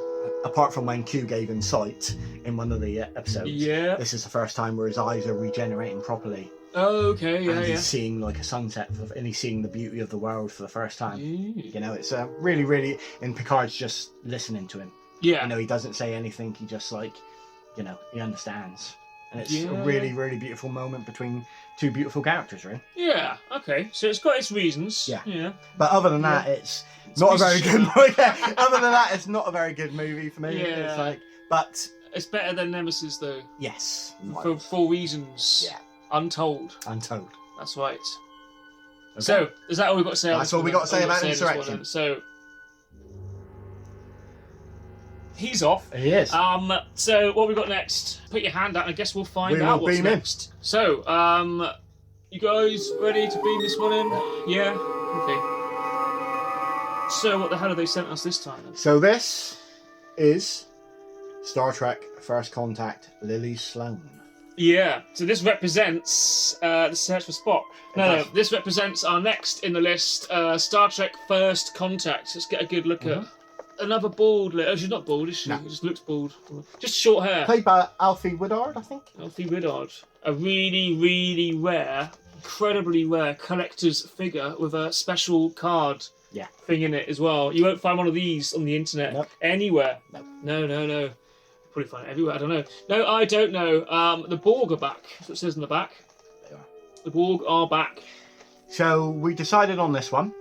apart from when Q gave him sight in one of the episodes. Yeah. This is the first time where his eyes are regenerating properly. Okay, and he's seeing like a sunset, and he's seeing the beauty of the world for the first time. You know, it's really, really. And Picard's just listening to him. Yeah. You know, he doesn't say anything. He just he understands, and it's a really, really beautiful moment between two beautiful characters, right? Yeah. Okay. So it's got its reasons. Yeah. But other than that, it's not a very good movie. Other than that, it's not a very good movie for me. Yeah. But it's better than Nemesis, though. Yes. For reasons. Yeah. Untold. That's right. Okay. So, is that all we've got to say? That's all we got to say about Insurrection. So, he's off. He is. So, what we got next? Put your hand out, and I guess we'll find out what's next. So, you guys ready to beam this one in? Yeah? Okay. So, what the hell have they sent us this time, then? So, this is Star Trek First Contact, Lily Sloan. Yeah, so this represents the search for Spock. No, this represents our next in the list, Star Trek First Contact. Let's get a good look at another bald lady. Oh, she's not bald, is she? No. She just looks bald. Just short hair. Played by Alfie Woodard, I think. Alfie Woodard. A really, really rare, incredibly rare collector's figure with a special card thing in it as well. You won't find one of these on the internet anywhere. No. Probably find it everywhere, I don't know. No, I don't know. The Borg are back. That's what it says in the back. They are. The Borg are back. So we decided on this one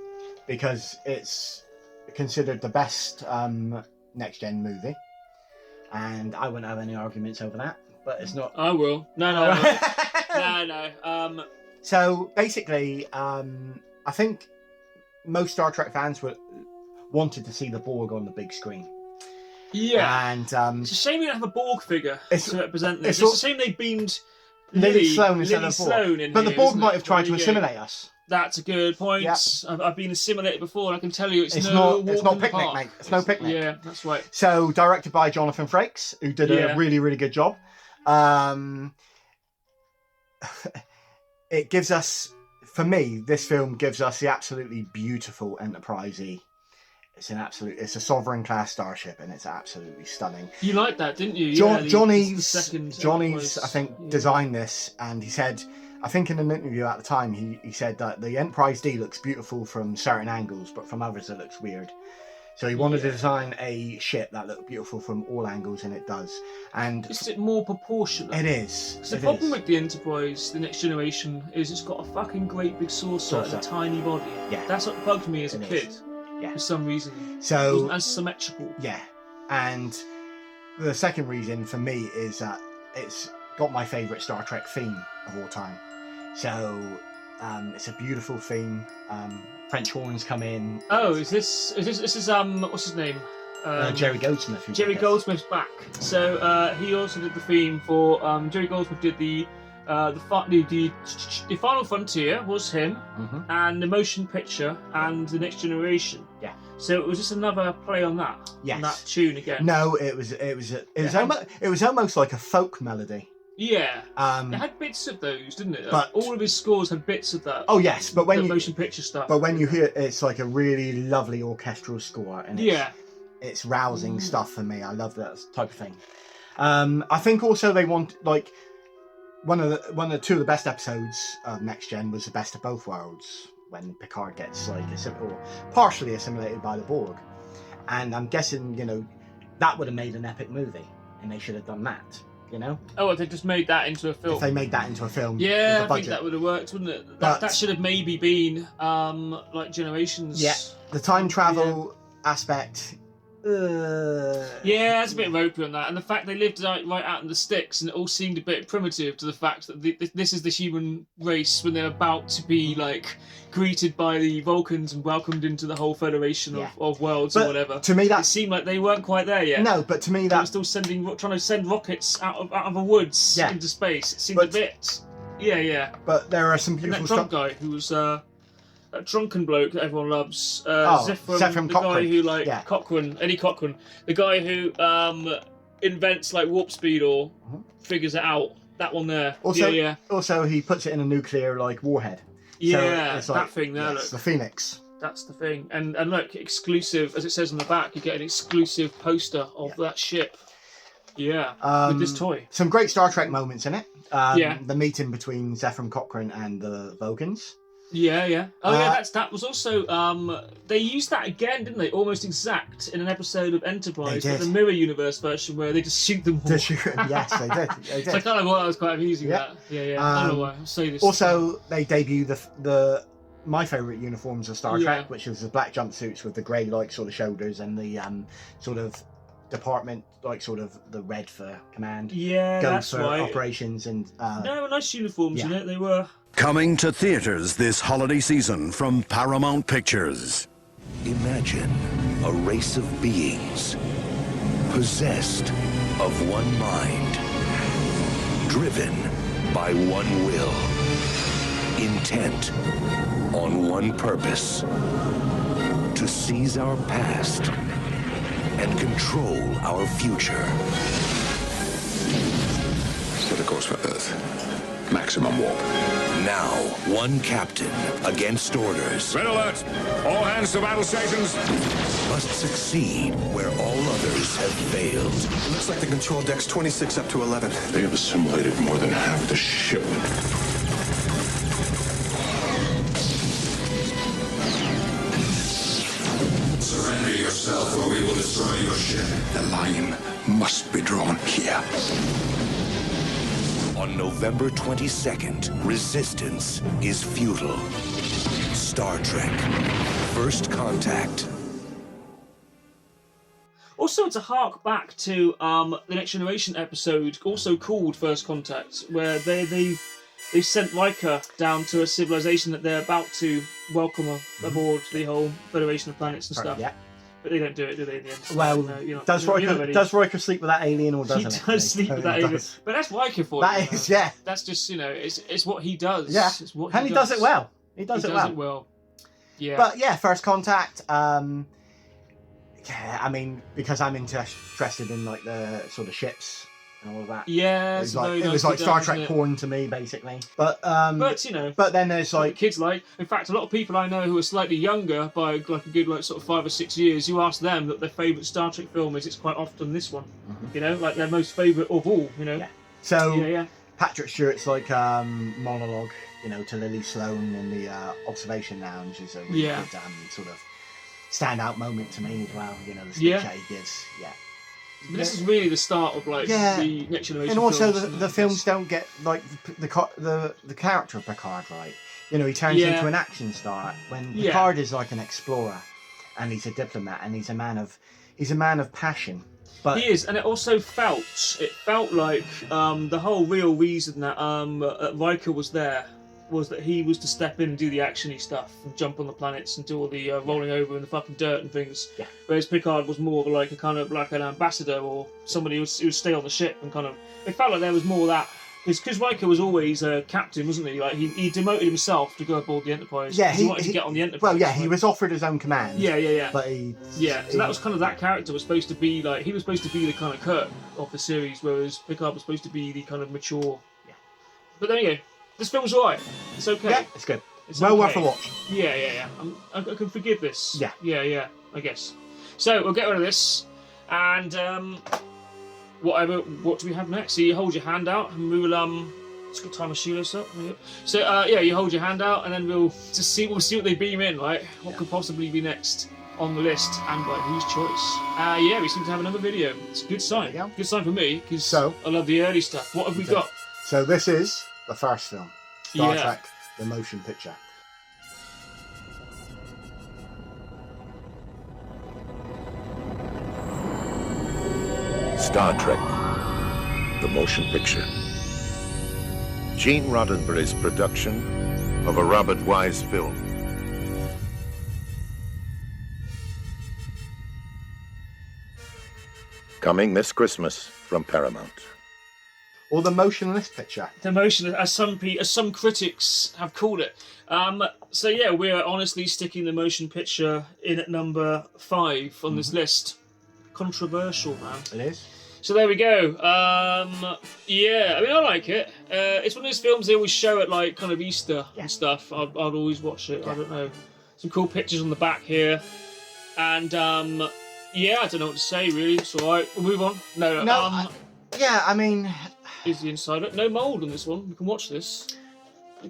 because it's considered the best Next Gen movie. And I wouldn't have any arguments over that, but it's not. I will. No. No. So basically, I think most Star Trek fans wanted to see the Borg on the big screen. Yeah, and it's a shame we don't have a Borg figure to represent this. It's a shame they beamed Lily Sloan instead of Borg. But the Borg might have tried to assimilate us. That's a good point. Yep. I've been assimilated before, and I can tell you it's not picnic, mate. It's no picnic. Yeah, that's right. So directed by Jonathan Frakes, who did a really, really good job. It gives us, for me, this film gives us the absolutely beautiful Enterprise-y. It's a Sovereign class starship, and it's absolutely stunning. You liked that, didn't you? Johnny's, I think, designed this, and he said, I think in an interview at the time, he said that the Enterprise D looks beautiful from certain angles, but from others it looks weird. So he wanted to design a ship that looked beautiful from all angles, and it does. And is it more proportionate? It is. The problem with the Enterprise, the Next Generation, is it's got a fucking great big saucer and a tiny body. Yeah. That's what bugged me as a kid. Yeah. For some reason. So it wasn't as symmetrical. Yeah. And the second reason for me is that it's got my favourite Star Trek theme of all time. So it's a beautiful theme. French horns come in. Oh, this is what's his name? Jerry Goldsmith. Jerry Goldsmith's back. So he also did the theme for Jerry Goldsmith did the Final Frontier was him, and the motion picture and the Next Generation. Yeah. So it was just another play on that. Yes. On that tune again. No, it was almost like a folk melody. Yeah. It had bits of those, didn't it? But all of his scores had bits of that. Oh yes, but when the motion picture stuff. But when you hear it, it's like a really lovely orchestral score, and it's rousing stuff for me. I love that type of thing. I think also they want like two of the best episodes of Next Gen was the Best of Both Worlds, when Picard gets like partially assimilated by the Borg, and I'm guessing that would have made an epic movie, and they should have done that. Oh, they just made that into a film. If they made that into a film, yeah, I think that would have worked, wouldn't it? That should have maybe been like Generations. Yeah, the time travel aspect. Yeah, it's a bit ropey on that, and the fact they lived right out in the sticks, and it all seemed a bit primitive to the fact that this is the human race when they're about to be like greeted by the Vulcans and welcomed into the whole Federation of worlds or whatever. To me, it seemed like they weren't quite there yet. No, but to me, they were still trying to send rockets out of the woods into space. It seemed a bit, yeah. But there are some beautiful and that drunk guy who was that drunken bloke that everyone loves, Zefram the Cochrane. guy who Eddie Cochran, the guy who invents like warp speed or figures it out. That one there. Also, he puts it in a nuclear warhead. Yeah, so that thing there. Look. Look. The Phoenix. That's the thing, and look, exclusive, as it says on the back, you get an exclusive poster of that ship. Yeah, with this toy. Some great Star Trek moments in it. The meeting between Zefram Cochrane and the Vulcans. Yeah. Oh yeah, that was also they used that again, didn't they? Almost exact in an episode of Enterprise, the Mirror Universe version, where they just shoot them all. Yes, they did. So I kind of thought I was quite amusing that. Yeah. I don't know why. I'll say this. Also, they debut the my favourite uniforms of Star Trek, which was the black jumpsuits with the grey sort of shoulders and the sort of department sort of the red for command. Yeah, that's for right. Operations and they were nice uniforms in it. They were. Coming to theaters this holiday season from Paramount Pictures. Imagine a race of beings possessed of one mind, driven by one will, intent on one purpose: to seize our past and control our future. Set a course for Earth. Maximum warp. Now, one captain against orders. Red alert! All hands to battle stations! Must succeed where all others have failed. It looks like the control deck's 26 up to 11. They have assimilated more than half the ship. Surrender yourself or we will destroy your ship. The line must be drawn here. On November 22nd, resistance is futile. Star Trek, First Contact. Also, it's a hark back to the Next Generation episode, also called First Contact, where they've sent Riker down to a civilization that they're about to welcome aboard the whole Federation of Planets and stuff. Yeah. But they don't do it, do they, in the end? Well, does Riker sleep with that alien or doesn't he? Does sleep with that alien. But that's Riker for you. That is, yeah. That's just, it's what he does. Yeah. It's what and he does it well. He does it well. Yeah. But yeah, First Contact, I mean, because I'm interested in the sort of ships and all of that. Yeah, it was like Star Trek porn to me, basically. But but then there's kids in fact, a lot of people I know who are slightly younger by a good sort of 5 or 6 years. You ask them that their favourite Star Trek film is, it's quite often this one. Mm-hmm. Their most favourite of all. Yeah. So Patrick Stewart's monologue, to Lily Sloan in the observation lounge is a really good sort of standout moment to me as well. You know, the speech Yeah. that he gives. Yeah. But this is really the start of like the next generation. And also films, the films don't get like the character of Picard right. You know, he turns into an action star when Picard is like an explorer, and he's a diplomat, and he's a man of passion. But he is, and it felt like the whole real reason that Riker was there was that he was to step in and do the actiony stuff and jump on the planets and do all the rolling over in the fucking dirt and things. Yeah. Whereas Picard was more of like a kind of like an ambassador or somebody who would stay on the ship and kind of. It felt like there was more of that. Because Riker was always a captain, wasn't he? Like he demoted himself to go aboard the Enterprise. Yeah, he wanted to get on the Enterprise. Well, yeah, he was offered his own command. Yeah. But so that was kind of that character was supposed to be like he was supposed to be the kind of Kirk of the series, whereas Picard was supposed to be the kind of mature. Yeah. But there you go. This film's alright. It's okay. Yeah, it's good. It's well okay. worth a watch. Yeah. I can forgive this. Yeah. I guess. So we'll get rid of this, and whatever. What do we have next? So you hold your hand out, and we will Let's go tie my shoelace up. So you hold your hand out, and then we'll see what they beam in, right? What could possibly be next on the list, and by whose choice? We seem to have another video. It's a good sign. Good sign for me because I love the early stuff. What have we got? So this is the first film, Star Yeah. Trek: The Motion Picture. Star Trek: The Motion Picture. Gene Roddenberry's production of a Robert Wise film. Coming this Christmas from Paramount. Or the motionless picture. The motion, as some critics have called it. We're honestly sticking the motion picture in at number 5 on this list. Controversial, man. It is. So there we go. I like it. It's one of those films they always show at like kind of Easter and stuff. I'd always watch it. I don't know. Some cool pictures on the back here, and I don't know what to say really. It's all right. We'll move on. No. Is the inside no mold on this one? We can watch this.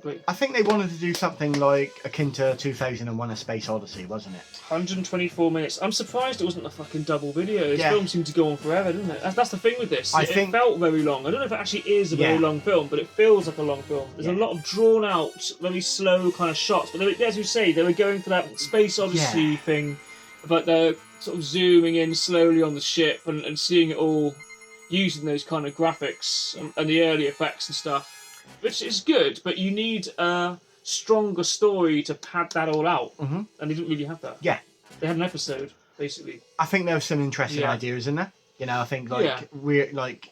Great. I think they wanted to do something like akin to 2001: A Space Odyssey, wasn't it? 124 minutes. I'm surprised it wasn't a fucking double video. This film seemed to go on forever, didn't it? That's the thing with this. It felt very long. I don't know if it actually is a very long film, but it feels like a long film. There's a lot of drawn out, very slow kind of shots. But as you say, they were going for that Space Odyssey thing, but they're sort of zooming in slowly on the ship and seeing it all using those kind of graphics and the early effects and stuff. Which is good, but you need a stronger story to pad that all out. Mm-hmm. And they didn't really have that. Yeah. They had an episode, basically. I think there were some interesting ideas in there. You know, I think we're like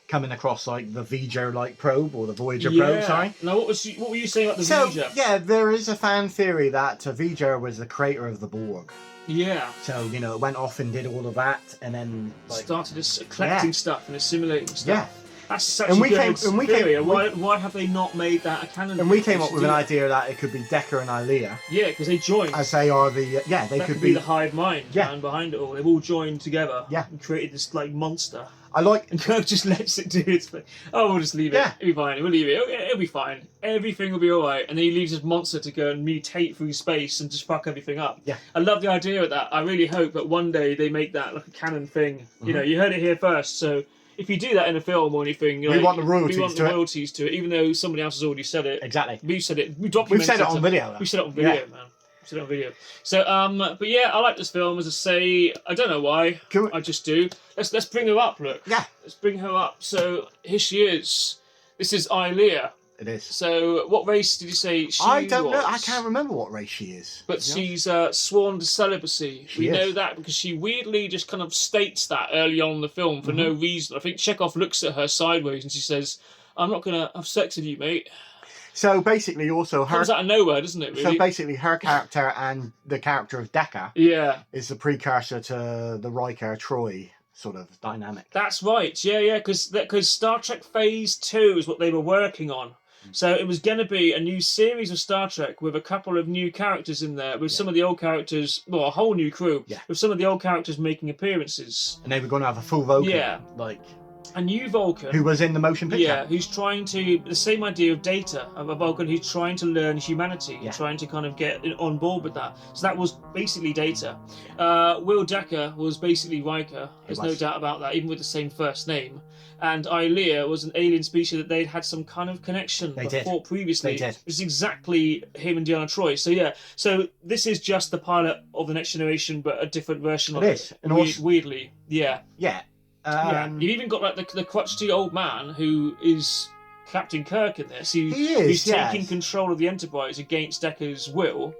coming across like the Voyager probe or the Voyager probe, sorry. Now what were you saying about the Voyager? Yeah, there is a fan theory that Voyager was the creator of the Borg. Yeah. So, you know, it went off and did all of that and then started collecting stuff and assimilating stuff. Yeah. That's such a good theory. Why have they not made that a canon? And we came up with an idea that it could be Decker and Ilea. Yeah, because they joined. As they are they could be the hive mind man behind it all. They've all joined together and created this monster. And Kirk just lets it do its thing. Oh, we'll just leave it. Yeah. It'll be fine. We'll leave it. It'll be fine. Everything will be alright. And then he leaves this monster to go and mutate through space and just fuck everything up. Yeah. I love the idea of that. I really hope that one day they make that like a canon thing. Mm-hmm. You know, you heard it here first, so if you do that in a film or anything, we want the royalties to it, even though somebody else has already said it. Exactly. We've said it. We've said it on video. We said it on video, man. We said it on video. So, but yeah, I like this film. As I say, I don't know why. I just do. Let's bring her up. Look. Yeah. Let's bring her up. So here she is. This is Ilea. It is. So, what race did you say she was? I don't know. I can't remember what race she is. But she's sworn to celibacy. We know that because she weirdly just kind of states that early on in the film for no reason. I think Chekhov looks at her sideways and she says, "I'm not going to have sex with you, mate." So basically, also her comes out of nowhere, doesn't it? Really? So basically, her character and the character of Decker, is the precursor to the Riker Troy sort of dynamic. That's right. Yeah, because Star Trek Phase 2 is what they were working on. So it was going to be a new series of Star Trek with a couple of new characters in there, with some of the old characters, a whole new crew, with some of the old characters making appearances. And they were going to have a full vocal. Yeah. a new Vulcan who was in the motion picture. Yeah, who's trying to the same idea of Data, of a Vulcan who's trying to learn humanity, trying to kind of get on board with that. So that was basically Data. Will Decker was basically Riker. There's no doubt about that, even with the same first name. And Ilea was an alien species that they'd had some kind of connection previously. They did. It's exactly him and Deanna Troi. So yeah, so this is just the pilot of the Next Generation, but a different version of it. And also, weirdly, yeah. Yeah. You've even got like the crotchety old man who is Captain Kirk in this. Who's taking control of the Enterprise against Decker's will.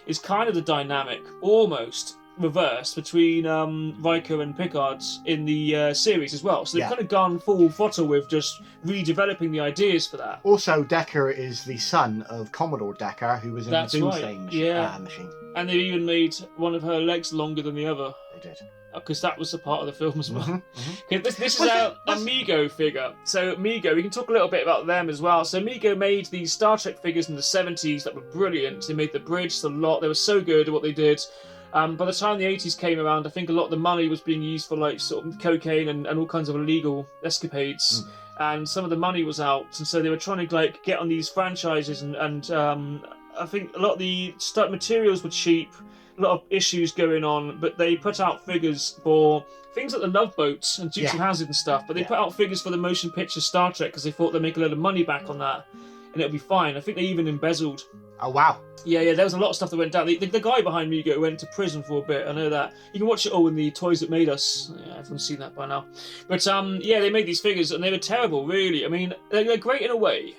Is kind of the dynamic, almost reversed between Riker and Picard in the series as well. So they've kind of gone full throttle with just redeveloping the ideas for that. Also, Decker is the son of Commodore Decker, who was in the Doomsday machine. And they even made one of her legs longer than the other. They did. Because that was a part of the film as well. This is our Amigo figure. So Amigo, we can talk a little bit about them as well. So Amigo made these Star Trek figures in the 70s that were brilliant. They made the bridge, the lot. They were so good at what they did. By the time the 80s came around, I think a lot of the money was being used for like sort of cocaine and all kinds of illegal escapades. And some of the money was out, and so they were trying to like get on these franchises, and I think a lot of the materials were cheap, a lot of issues going on, but they put out figures for things like the Love Boats and Dukes of Hazzard and stuff, but they put out figures for the motion picture Star Trek because they thought they'd make a lot of money back on that, and it'll be fine. I think they even embezzled. Oh, wow. Yeah, there was a lot of stuff that went down. The guy behind Migo went to prison for a bit, I know that. You can watch it all in the Toys That Made Us. Yeah, everyone's seen that by now. But, they made these figures, and they were terrible, really. I mean, they're great in a way.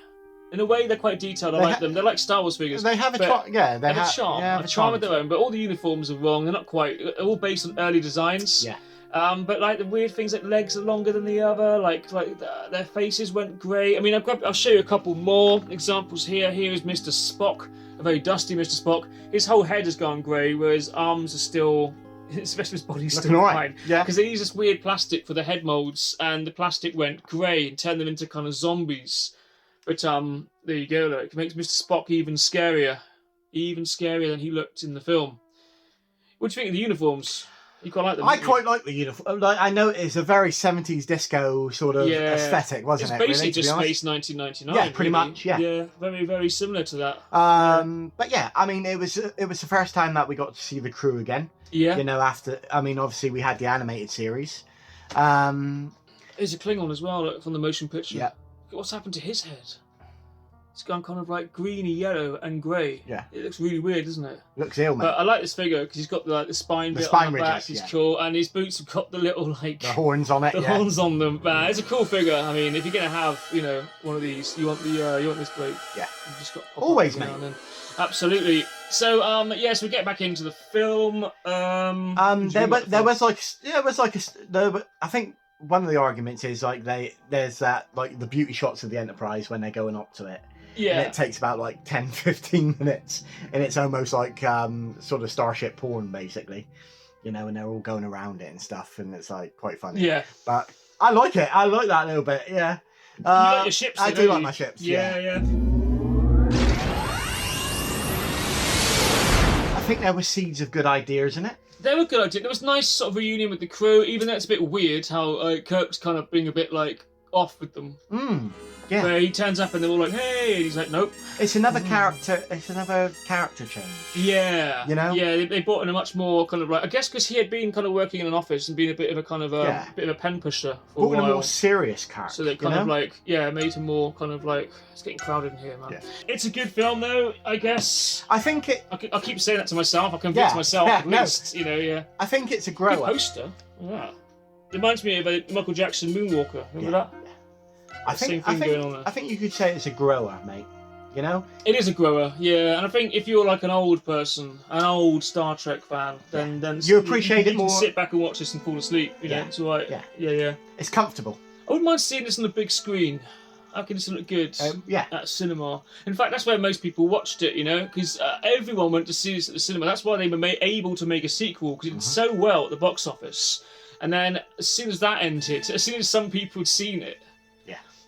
In a way, they're quite detailed. I like them. They're like Star Wars figures. They have a charm. Yeah, they have a charm. Yeah, a charm of their own. But all the uniforms are wrong. They're not quite. They're all based on early designs. Yeah. But like the weird things, like legs are longer than the other. Like their faces went grey. I mean, I'll show you a couple more examples here. Here is Mr. Spock, a very dusty Mr. Spock. His whole head has gone grey, where his arms are still. The rest of his body's still fine. Yeah. Because they use this weird plastic for the head molds, and the plastic went grey and turned them into kind of zombies. But there you go. Look, it makes Mr. Spock even scarier than he looked in the film. What do you think of the uniforms? You quite like them? I quite like the uniform. Like, I know it's a very 70s disco sort of aesthetic, wasn't it? It's basically really, just Space 1999. Yeah, pretty much. Yeah. Yeah, very very similar to that. But yeah, I mean, it was the first time that we got to see the crew again. Yeah. You know, after obviously we had the animated series. There's a Klingon as well, look, from the motion picture. Yeah. What's happened to his head? It's gone kind of like greeny yellow and grey. Yeah. It looks really weird, doesn't it? Looks ill, mate. But I like this figure because he's got the spine bit spine on the ridges, back. He's cool, and his boots have got the little the horns on it. The horns on them. It's a cool figure. I mean, if you're gonna have one of these, you want this bloke. Yeah. You just got always, mate. Absolutely. So so we get back into the film. There was I think one of the arguments is like there's that like the beauty shots of the Enterprise when they're going up to it. Yeah. And it takes about like 10-15 minutes, and it's almost like sort of starship porn basically, and they're all going around it and stuff, and it's like quite funny. Yeah. But I like it. I like that a little bit. Yeah. You like your ships? I do like my ships. Yeah. I think there were seeds of good ideas in it. They were good ideas. There was a nice sort of reunion with the crew, even though it's a bit weird how Kirk's kind of being a bit like off with them. Yeah. Where he turns up and they're all like, "Hey," and he's like, "Nope." It's another character. It's another character change. Yeah. Yeah, they brought in a much more kind of like, I guess because he had been kind of working in an office and been a bit of a kind of bit of a pen pusher for brought a while. in a more serious character. So they kind of like made him more kind of like, it's getting crowded in here, man. Yeah. It's a good film though, I guess. I think it. I keep saying that to myself. I convince myself at least. I think it's a grower. Good poster. Yeah. Reminds me of a Michael Jackson Moonwalker. Remember that? I think you could say it's a grower, mate. It is a grower, yeah. And I think if you're like an old person, an old Star Trek fan, then you appreciate it more. You can sit back and watch this and fall asleep. You know, it's alright. Yeah. It's comfortable. I wouldn't mind seeing this on the big screen. How can this look good? At cinema. In fact, that's where most people watched it. Because everyone went to see this at the cinema. That's why they were able to make a sequel, because it did so well at the box office. And then as soon as that ended, as soon as some people had seen it,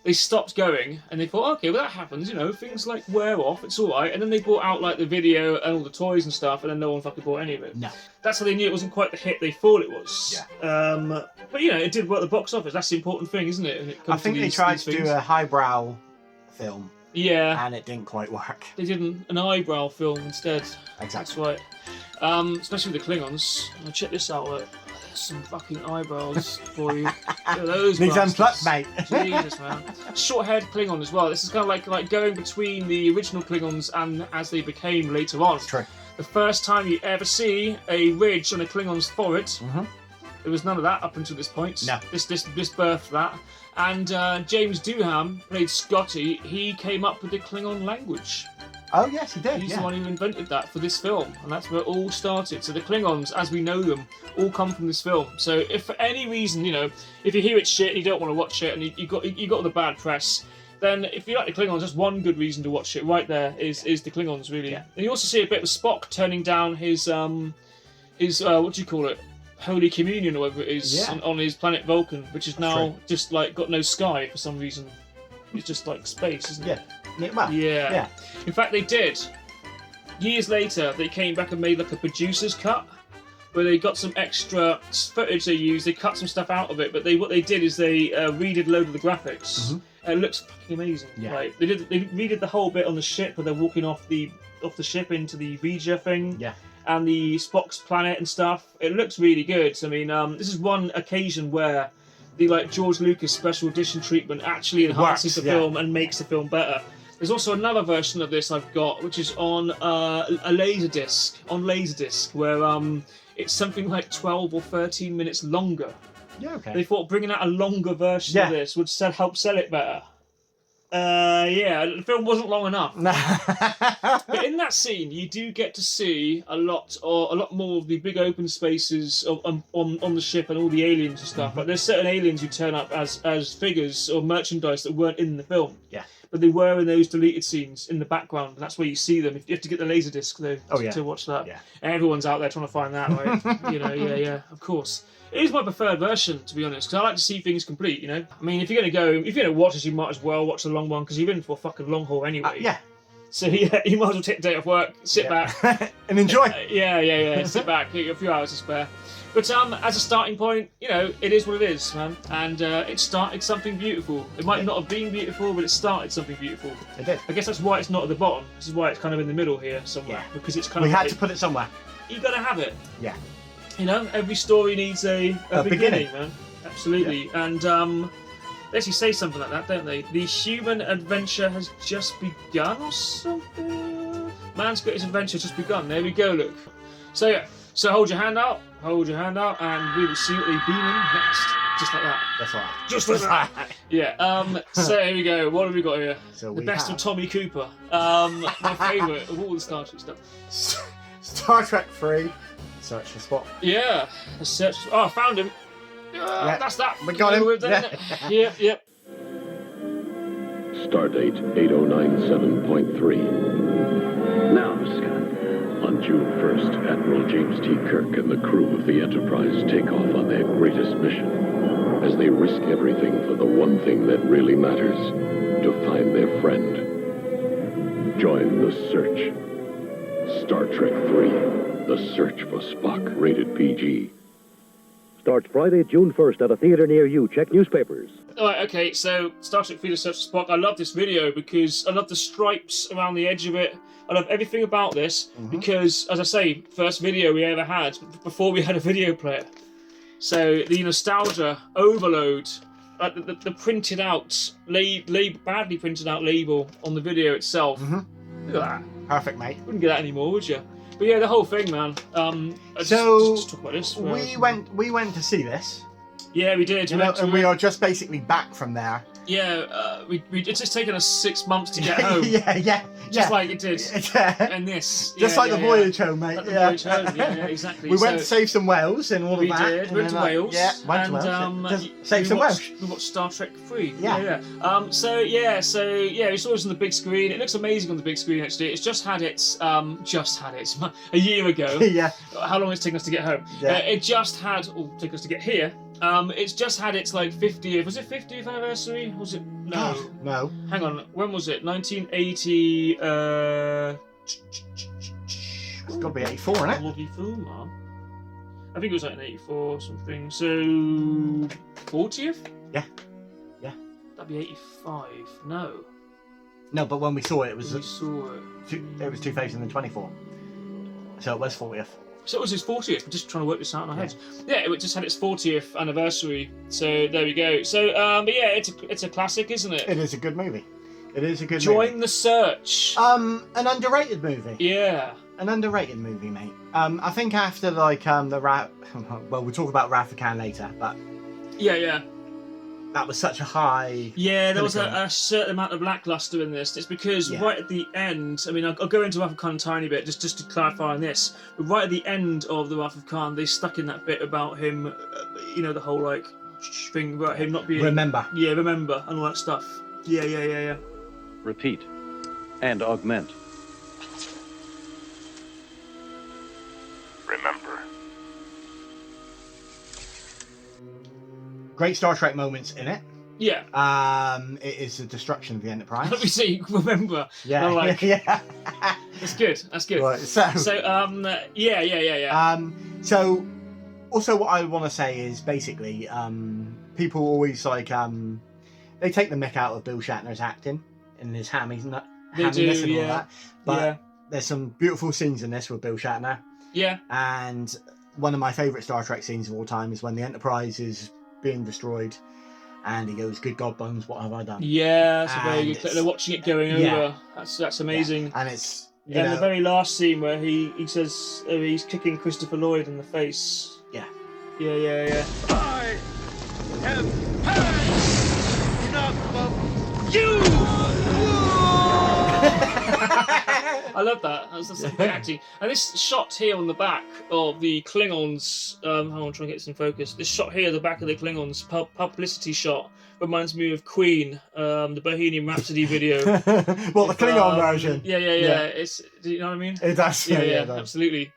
they stopped going, and they thought, okay, well that happens, you know, things like wear off, it's all right. And then they brought out like the video and all the toys and stuff, and then no one fucking bought any of it. No. That's how they knew it wasn't quite the hit they thought it was. Yeah. But you know, it did work at the box office. That's the important thing, isn't it? When it comes I think to they these, tried these to things. do a highbrow film. Yeah. And it didn't quite work. They did an eyebrow film instead. Exactly. That's right. Especially with the Klingons. Now check this out. Look. There's some fucking eyebrows for you. Look at those Needs bastards. unplucked, mate. Jesus, man. Short-haired Klingon as well. This is kind of like going between the original Klingons and as they became later on. True. The first time you ever see a ridge on a Klingon's forehead. There was none of that up until this point. No. This birthed that. And James Doohan played Scotty. He came up with the Klingon language. Oh, yes, he did. He's the one who invented that for this film, and that's where it all started. So the Klingons, as we know them, all come from this film. So if for any reason, you know, if you hear it's shit and you don't want to watch it, and you got the bad press, then if you like the Klingons, that's one good reason to watch it. Right there is the Klingons, really. Yeah. And you also see a bit of Spock turning down his what do you call it? Holy Communion or whatever it is on his planet Vulcan, which is now just like got no sky for some reason. It's just like space, isn't it? Yeah. In fact, they did. Years later, they came back and made like a producer's cut, where they got some extra footage they used. They cut some stuff out of it, but what they did is they redid a load of the graphics. And it looks fucking amazing. Yeah. Like they redid the whole bit on the ship where they're walking off the ship into the Voyage thing. Yeah. And the Spock's planet and stuff. It looks really good. I mean, this is one occasion where the like George Lucas special edition treatment actually enhances the film and makes the film better. There's also another version of this I've got, which is on a Laserdisc, where it's something like 12 or 13 minutes longer. Yeah, okay. They thought bringing out a longer version of this would help sell it better. The film wasn't long enough. But in that scene, you do get to see a lot more of the big open spaces on the ship and all the aliens and stuff. But there's certain aliens who turn up as figures or merchandise that weren't in the film. Yeah. But they were in those deleted scenes in the background, and that's where you see them. You have to get the Laserdisc though to watch that. Yeah. Everyone's out there trying to find that, right? You know, of course. It is my preferred version, to be honest, because I like to see things complete, you know? I mean, if you're going to watch this, you might as well watch the long one, because you're in for a fucking long haul anyway. Yeah. So, yeah, you might as well take the day off work, sit back. And enjoy. Sit back, get a few hours to spare. But as a starting point, you know, it is what it is, man. And it started something beautiful. It might not have been beautiful, but it started something beautiful. It did. I guess that's why it's not at the bottom. This is why it's kind of in the middle here somewhere. Yeah. Because it's kind of... We had to put it somewhere. You got to have it. Yeah. You know, every story needs a beginning, man. Absolutely. Yeah. And they actually say something like that, don't they? The human adventure has just begun or something? Man's greatest adventure has just begun. There we go, look. So, yeah. So hold your hand out, and we will see what they beam in next. Just like that. That's right. Just like that. Yeah. So here we go. What have we got here? So the best of Tommy Cooper. My favourite of all the Star Trek stuff. Star Trek 3. Search for Spock. Yeah. I found him. That's that. We got him. Yep. Stardate 8097.3. Now, Scott. On June 1st, Admiral James T. Kirk and the crew of the Enterprise take off on their greatest mission as they risk everything for the one thing that really matters, to find their friend. Join the search. Star Trek 3, The Search for Spock, rated PG. Starts Friday, June 1st at a theater near you. Check newspapers. Alright, okay, so Star Trek 3, The Search for Spock. I love this video because I love the stripes around the edge of it. I love everything about this because, as I say, first video we ever had before we had a video player. So the nostalgia overload, the printed out, badly printed out label on the video itself. Look at that. Perfect, mate. Wouldn't get that anymore, would you? But yeah, the whole thing, man. Just talk about this. We went to see this. Yeah, we did. And we are just basically back from there. Yeah, it's just taken us 6 months to get home. Just like it did. And this. Just like the Voyage home, mate. Like the Voyage home, yeah, exactly. We went to save some whales and all of that. We did. We went to Wales. Yeah, went to Wales. Just save some Welsh. We watched Star Trek 3. Yeah. We saw this on the big screen. It looks amazing on the big screen, actually. It's just had its a year ago. Yeah. How long it's taken us to get home? Yeah. It just had, taken us to get here. It's just had its like 50th. Was it 50th anniversary? Was it? No. No. Hang on. When was it? 1980. It's got to be 84, isn't it? Bloody fool, man. I think it was like an 84 or something. So 40th? Yeah. Yeah. That'd be 85. No. No, but when we saw it, it was. We saw it. It was 2024. So it was 40th. So it was his 40th. We're just trying to work this out in our heads. Yeah, it just had its 40th anniversary. So there we go. So, but yeah, it's a classic, isn't it? It is a good movie. It is a good movie. Join the search. An underrated movie. Yeah. An underrated movie, mate. I think after like the well, we'll talk about Wrath of Khan later, but yeah. That was such a high. Yeah, there was a certain amount of lackluster in this. It's because right at the end, I mean, I'll go into Wrath of Khan a tiny bit just to clarify on this. But right at the end of the Wrath of Khan, they stuck in that bit about him, the whole like thing about him not being remember. Yeah, remember and all that stuff. Yeah. Repeat and augment. Remember. Great Star Trek moments in it. Yeah. It is the destruction of the Enterprise. Let me see. Remember. Yeah. Like, yeah. That's good. That's good. Right, yeah. So, also what I want to say is basically, people always like they take the mick out of Bill Shatner's acting and his hamminess and all that. But there's some beautiful scenes in this with Bill Shatner. Yeah. And one of my favourite Star Trek scenes of all time is when the Enterprise is being destroyed and he goes, "Good God, Bones, what have I done?" Yeah, that's a very good clip. They're watching it going over. That's amazing. Yeah. And it's and the very last scene where he says he's kicking Christopher Lloyd in the face. Yeah. I have had enough of you! I love that. That's some good acting. And this shot here on the back of the Klingons, hang on, I'm trying to get this in focus. This shot here, the back of the Klingons, publicity shot, reminds me of Queen, the Bohemian Rhapsody video. Well, the Klingon version. Yeah. It's, do you know what I mean? It does. Yeah, it does. Absolutely.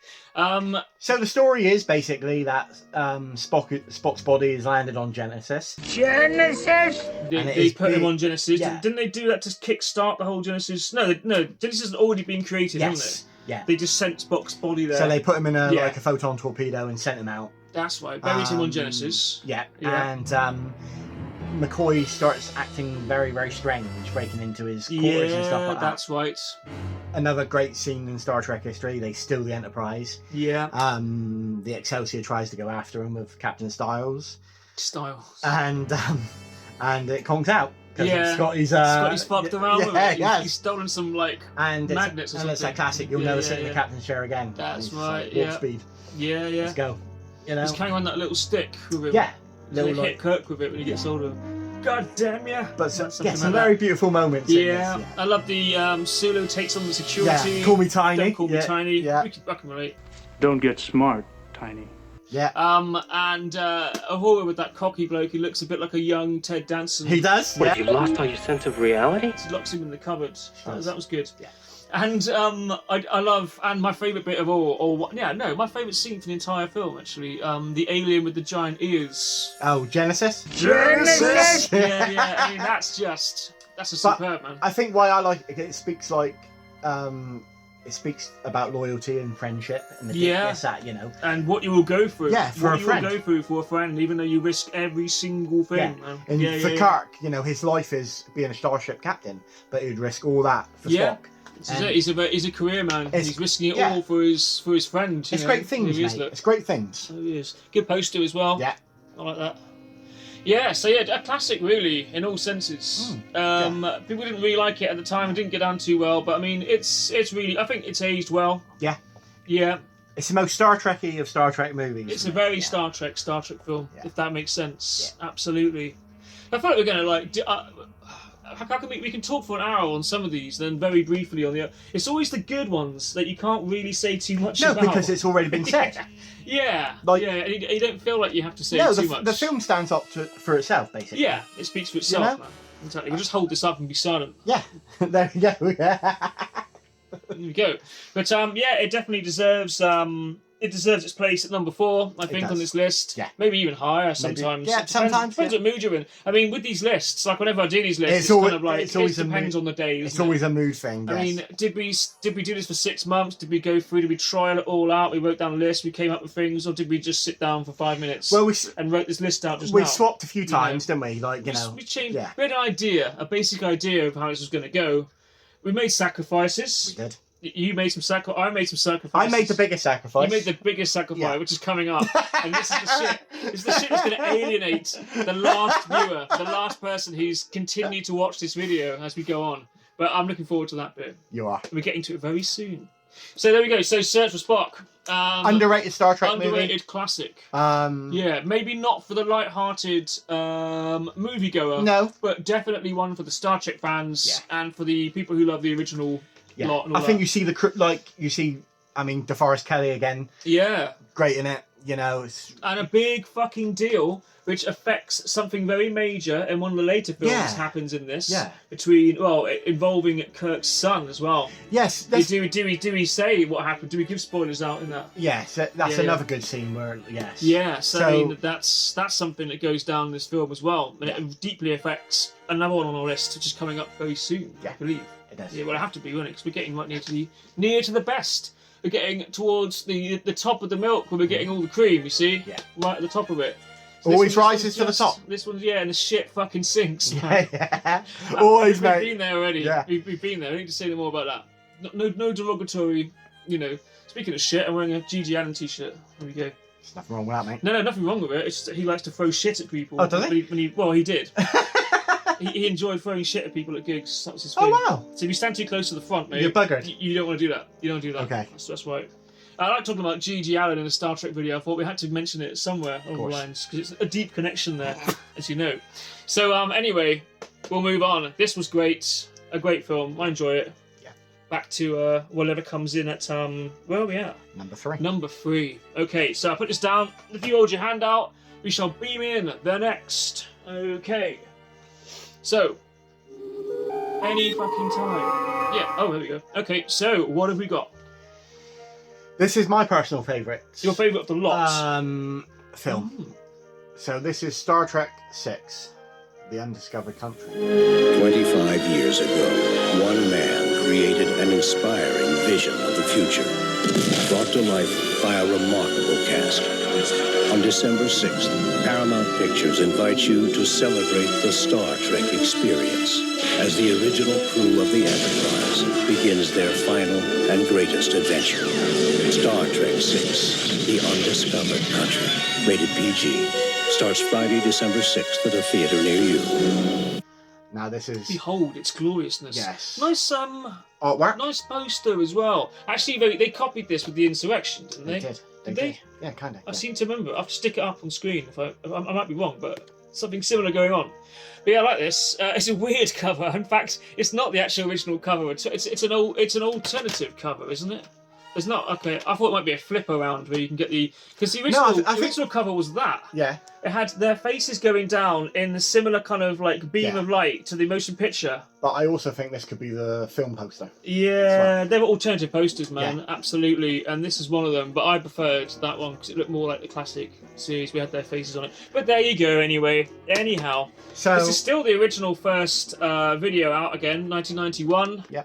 So the story is basically that Spock's body is landed on Genesis. Genesis. They put him on Genesis. Yeah. Didn't they do that to kickstart the whole Genesis? No. Genesis has already been created, hasn't it? Yeah. They just sent Spock's body there. So they put him in a photon torpedo and sent him out. That's right. Buried him on Genesis. Yeah. And McCoy starts acting very, very strange, breaking into his quarters and stuff like that. That's right. Another great scene in Star Trek history. They steal the Enterprise. Yeah. The Excelsior tries to go after him with Captain Styles. And it conks out. Scotty's fucked around with it. He's stolen some magnets or something. And it's that classic. You'll never sit in the captain's chair again. That's right. Warp speed. Yeah. Let's go. He's carrying on that little stick with him. Yeah. Little hit Kirk with it when he gets older. God damn ya! But some very beautiful moments. Yeah, I love the Sulu takes on the security. Yeah, call me Tiny. Don't call me Tiny. Yeah. Don't get smart, Tiny. Yeah. And Uhura with that cocky bloke, he looks a bit like a young Ted Danson. He does. What, you lost all your sense of reality? She locks him in the cupboard. That was good. Yeah. And I love, and my favourite bit of all, my favourite scene for the entire film actually, the alien with the giant ears. Oh, Genesis. Yeah. I mean, that's a superb, man. I think why I like it, it speaks about loyalty and friendship and the and what you will go through. Yeah, for a friend. What you will go through for a friend, even though you risk every single thing. Yeah. And for Kirk, his life is being a starship captain, but he'd risk all that for Spock. He's a career man. He's risking it all for his friend. It's great things, mate. It's great things. So he is. Good poster as well. Yeah. I like that. Yeah, so a classic really, in all senses. People didn't really like it at the time. It didn't get down too well, but I mean, it's really, I think it's aged well. Yeah. Yeah. It's the most Star Trek-y of Star Trek movies. It's a very Star Trek film, if that makes sense. Yeah. Absolutely. I feel like we're going to how can we can talk for an hour on some of these, then very briefly on the other. It's always the good ones that you can't really say too much about. No, because it's already been said. Yeah. You don't feel like you have to say too much. The film stands up for itself, basically. Yeah, it speaks for itself, man. Exactly. You just hold this up and be silent. Yeah, there you go. There you go. But it definitely deserves it deserves its place at number 4, I think, on this list. Yeah. Maybe even higher sometimes. Yeah, sometimes. Depends what mood you're in. I mean, with these lists, like whenever I do these lists, it depends on the day. It's always a mood thing. Yes. I mean, did we do this for 6 months? Did we go through? Did we trial it all out? We wrote down a list. We came up with things, or did we just sit down for 5 minutes and wrote this list out? We swapped a few times, didn't we? Like we changed. Yeah. We had an idea, a basic idea of how this was going to go. We made sacrifices. We did. You made some sacrifices. I made some sacrifices. I made the biggest sacrifice. You made the biggest sacrifice, which is coming up. And this is the shit. This is the shit that's going to alienate the last viewer, the last person who's continued to watch this video as we go on. But I'm looking forward to that bit. You are. We're getting to it very soon. So there we go. So Search for Spock. Underrated Star Trek movie. Underrated classic. Yeah, maybe not for the light-hearted moviegoer. No. But definitely one for the Star Trek fans and for the people who love the original. Yeah. I think you see DeForest Kelly again. Yeah. Great in it, And a big fucking deal, which affects something very major in one of the later films happens in this. Yeah. Involving Kirk's son as well. Yes. Do we say what happened? Do we give spoilers out in that? Yes, that's another good scene where, yes. Yeah, so I mean, that's something that goes down in this film as well. And it deeply affects another one on our list, which is coming up very soon, I believe. It does. Yeah, well, it have to be, won't it? Because we're getting right near to the best. We're getting towards the top of the milk where we're getting all the cream, you see? Yeah. Right at the top of it. So always rises to the top. This one's, and the shit fucking sinks, man. Yeah. Always, mate. We've been there already. Yeah. We've been there. I need to say more about that. No derogatory, Speaking of shit, I'm wearing a Gigi Allen t-shirt. There we go. There's nothing wrong with that, mate. No, nothing wrong with it. It's just that he likes to throw shit at people. Oh, does he? He did. He enjoyed throwing shit at people at gigs. That was his thing. Oh, wow. So if you stand too close to the front, mate... You're buggered. You don't want to do that. You don't do that. Okay. That's right. I like talking about Gigi Allen in a Star Trek video. I thought we had to mention it somewhere along the lines, because it's a deep connection there, as you know. So, anyway, we'll move on. This was great. A great film. I enjoy it. Yeah. Back to whatever comes in at... where are we at? Number 3. Number 3. Okay, so I put this down. If you hold your hand out, we shall beam in the next. Okay. So... Any fucking time. Yeah, there we go. Okay, so what have we got? This is my personal favourite. Your favourite of the lot? Film. So this is Star Trek 6, The Undiscovered Country. 25 years ago, one man created an inspiring vision of the future, brought to life by a remarkable cast. On December 6th, Paramount Pictures invites you to celebrate the Star Trek experience as the original crew of the Enterprise begins their final and greatest adventure. Star Trek 6, The Undiscovered Country, rated PG, starts Friday, December 6th at a theater near you. Now this is... Behold its gloriousness. Yes. Nice, artwork. Nice poster as well. Actually, they copied this with the Insurrection, didn't they? They did. Yeah, kind of. I seem to remember. I have to stick it up on screen. If I might be wrong, but something similar going on. But yeah, I like this. It's a weird cover. In fact, it's not the actual original cover. It's an alternative cover, isn't it? It's not. Okay, I thought it might be a flip around where you can get the... Because the original cover was that. Yeah. It had their faces going down in a similar kind of like beam of light to the motion picture. But I also think this could be the film poster. Yeah, they were alternative posters, man. Yeah. Absolutely. And this is one of them. But I preferred that one because it looked more like the classic series. We had their faces on it. But there you go anyway. Anyhow. So this is still the original first video out again, 1991. Yeah.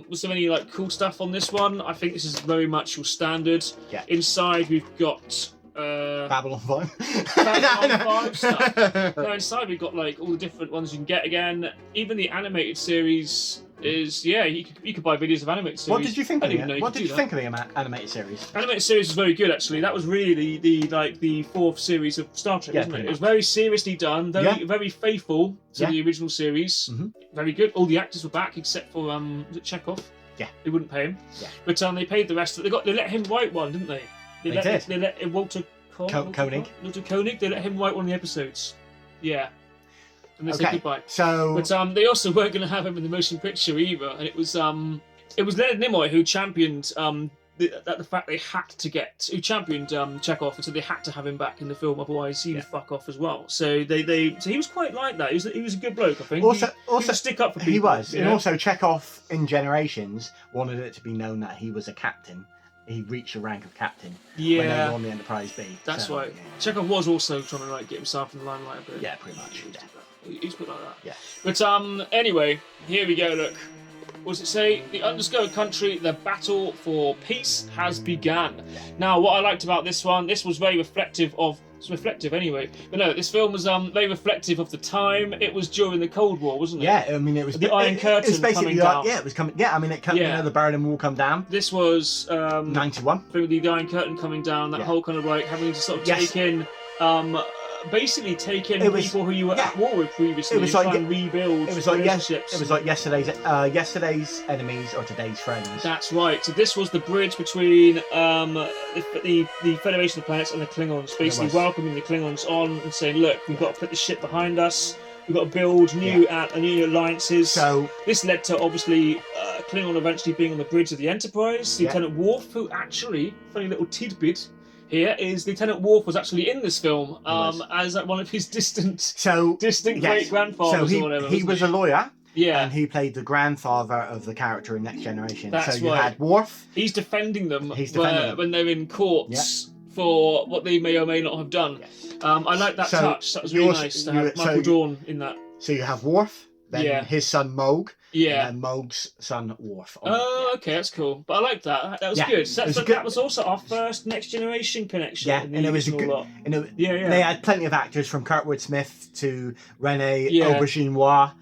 Was there any cool stuff on this one? I think this is very much your standard. Yeah. Inside we've got Babylon 5. Babylon 5 stuff. No, inside we've got all the different ones you can get again. Even the animated series is you could buy videos of animated series. What did you think of it? What did you think of the animated series? Animated series was very good actually. That was really the fourth series of Star Trek, wasn't it? It was very seriously done, very faithful to the original series. Mm-hmm. Very good. All the actors were back except for was it Chekhov? Yeah. They wouldn't pay him. Yeah. But they paid the rest. They let him write one, didn't they? They let Walter Koenig. Walter Koenig. They let him write one of the episodes. Yeah. And they said goodbye. So, but they also weren't going to have him in the motion picture either, and it was Leonard Nimoy who championed the fact they had to who championed Chekhov, and so they had to have him back in the film, otherwise he would fuck off as well. So so he was quite like that. He was a good bloke, I think. Also, he would stick up for people. He was, and also Chekhov in Generations wanted it to be known that he was a captain he reached the rank of captain. Yeah. When they were on the Enterprise B. That's so, right. Yeah. Chekhov was also trying to like get himself in the limelight a bit. Yeah, pretty much. He's put like that. Yeah. But anyway, here we go. Look, what does it say? The undiscovered country, the battle for peace has begun. Now, what I liked about this one, this was very reflective of. It's reflective anyway. But no, this film was very reflective of the time. It was during the Cold War, wasn't it? Yeah, I mean, it was the Iron Curtain it's basically coming down. Yeah, it was coming. Yeah, I mean, it come. You know, the Berlin Wall come down. This was 91. The Iron Curtain coming down. That whole kind of like having to sort of take in. Basically taking people who you were at war with previously and try and rebuild relationships. It was like yesterday's enemies or today's friends. That's right. So this was the bridge between the Federation of Planets and the Klingons, basically welcoming the Klingons on and saying, look, we've got to put this shit behind us. We've got to build new alliances. So this led to obviously Klingon eventually being on the bridge of the Enterprise. Lieutenant Worf, who actually, funny little tidbit here, is Lieutenant Worf was actually in this film as one of his distant great grandfathers or whatever. He was a lawyer. Yeah. And he played the grandfather of the character in Next Generation. That's so you had Worf. He's defending them when they're in courts for what they may or may not have done. I like that touch. That was really nice to have Michael Dorn in that. So you have Worf, then his son Moog, and then Moog's son Worf. Oh, okay, that's cool. But I like that. That was good. That was also our first Next Generation connection. Yeah, and it was a good. They had plenty of actors from Kurtwood Smith to Rene Auberginois.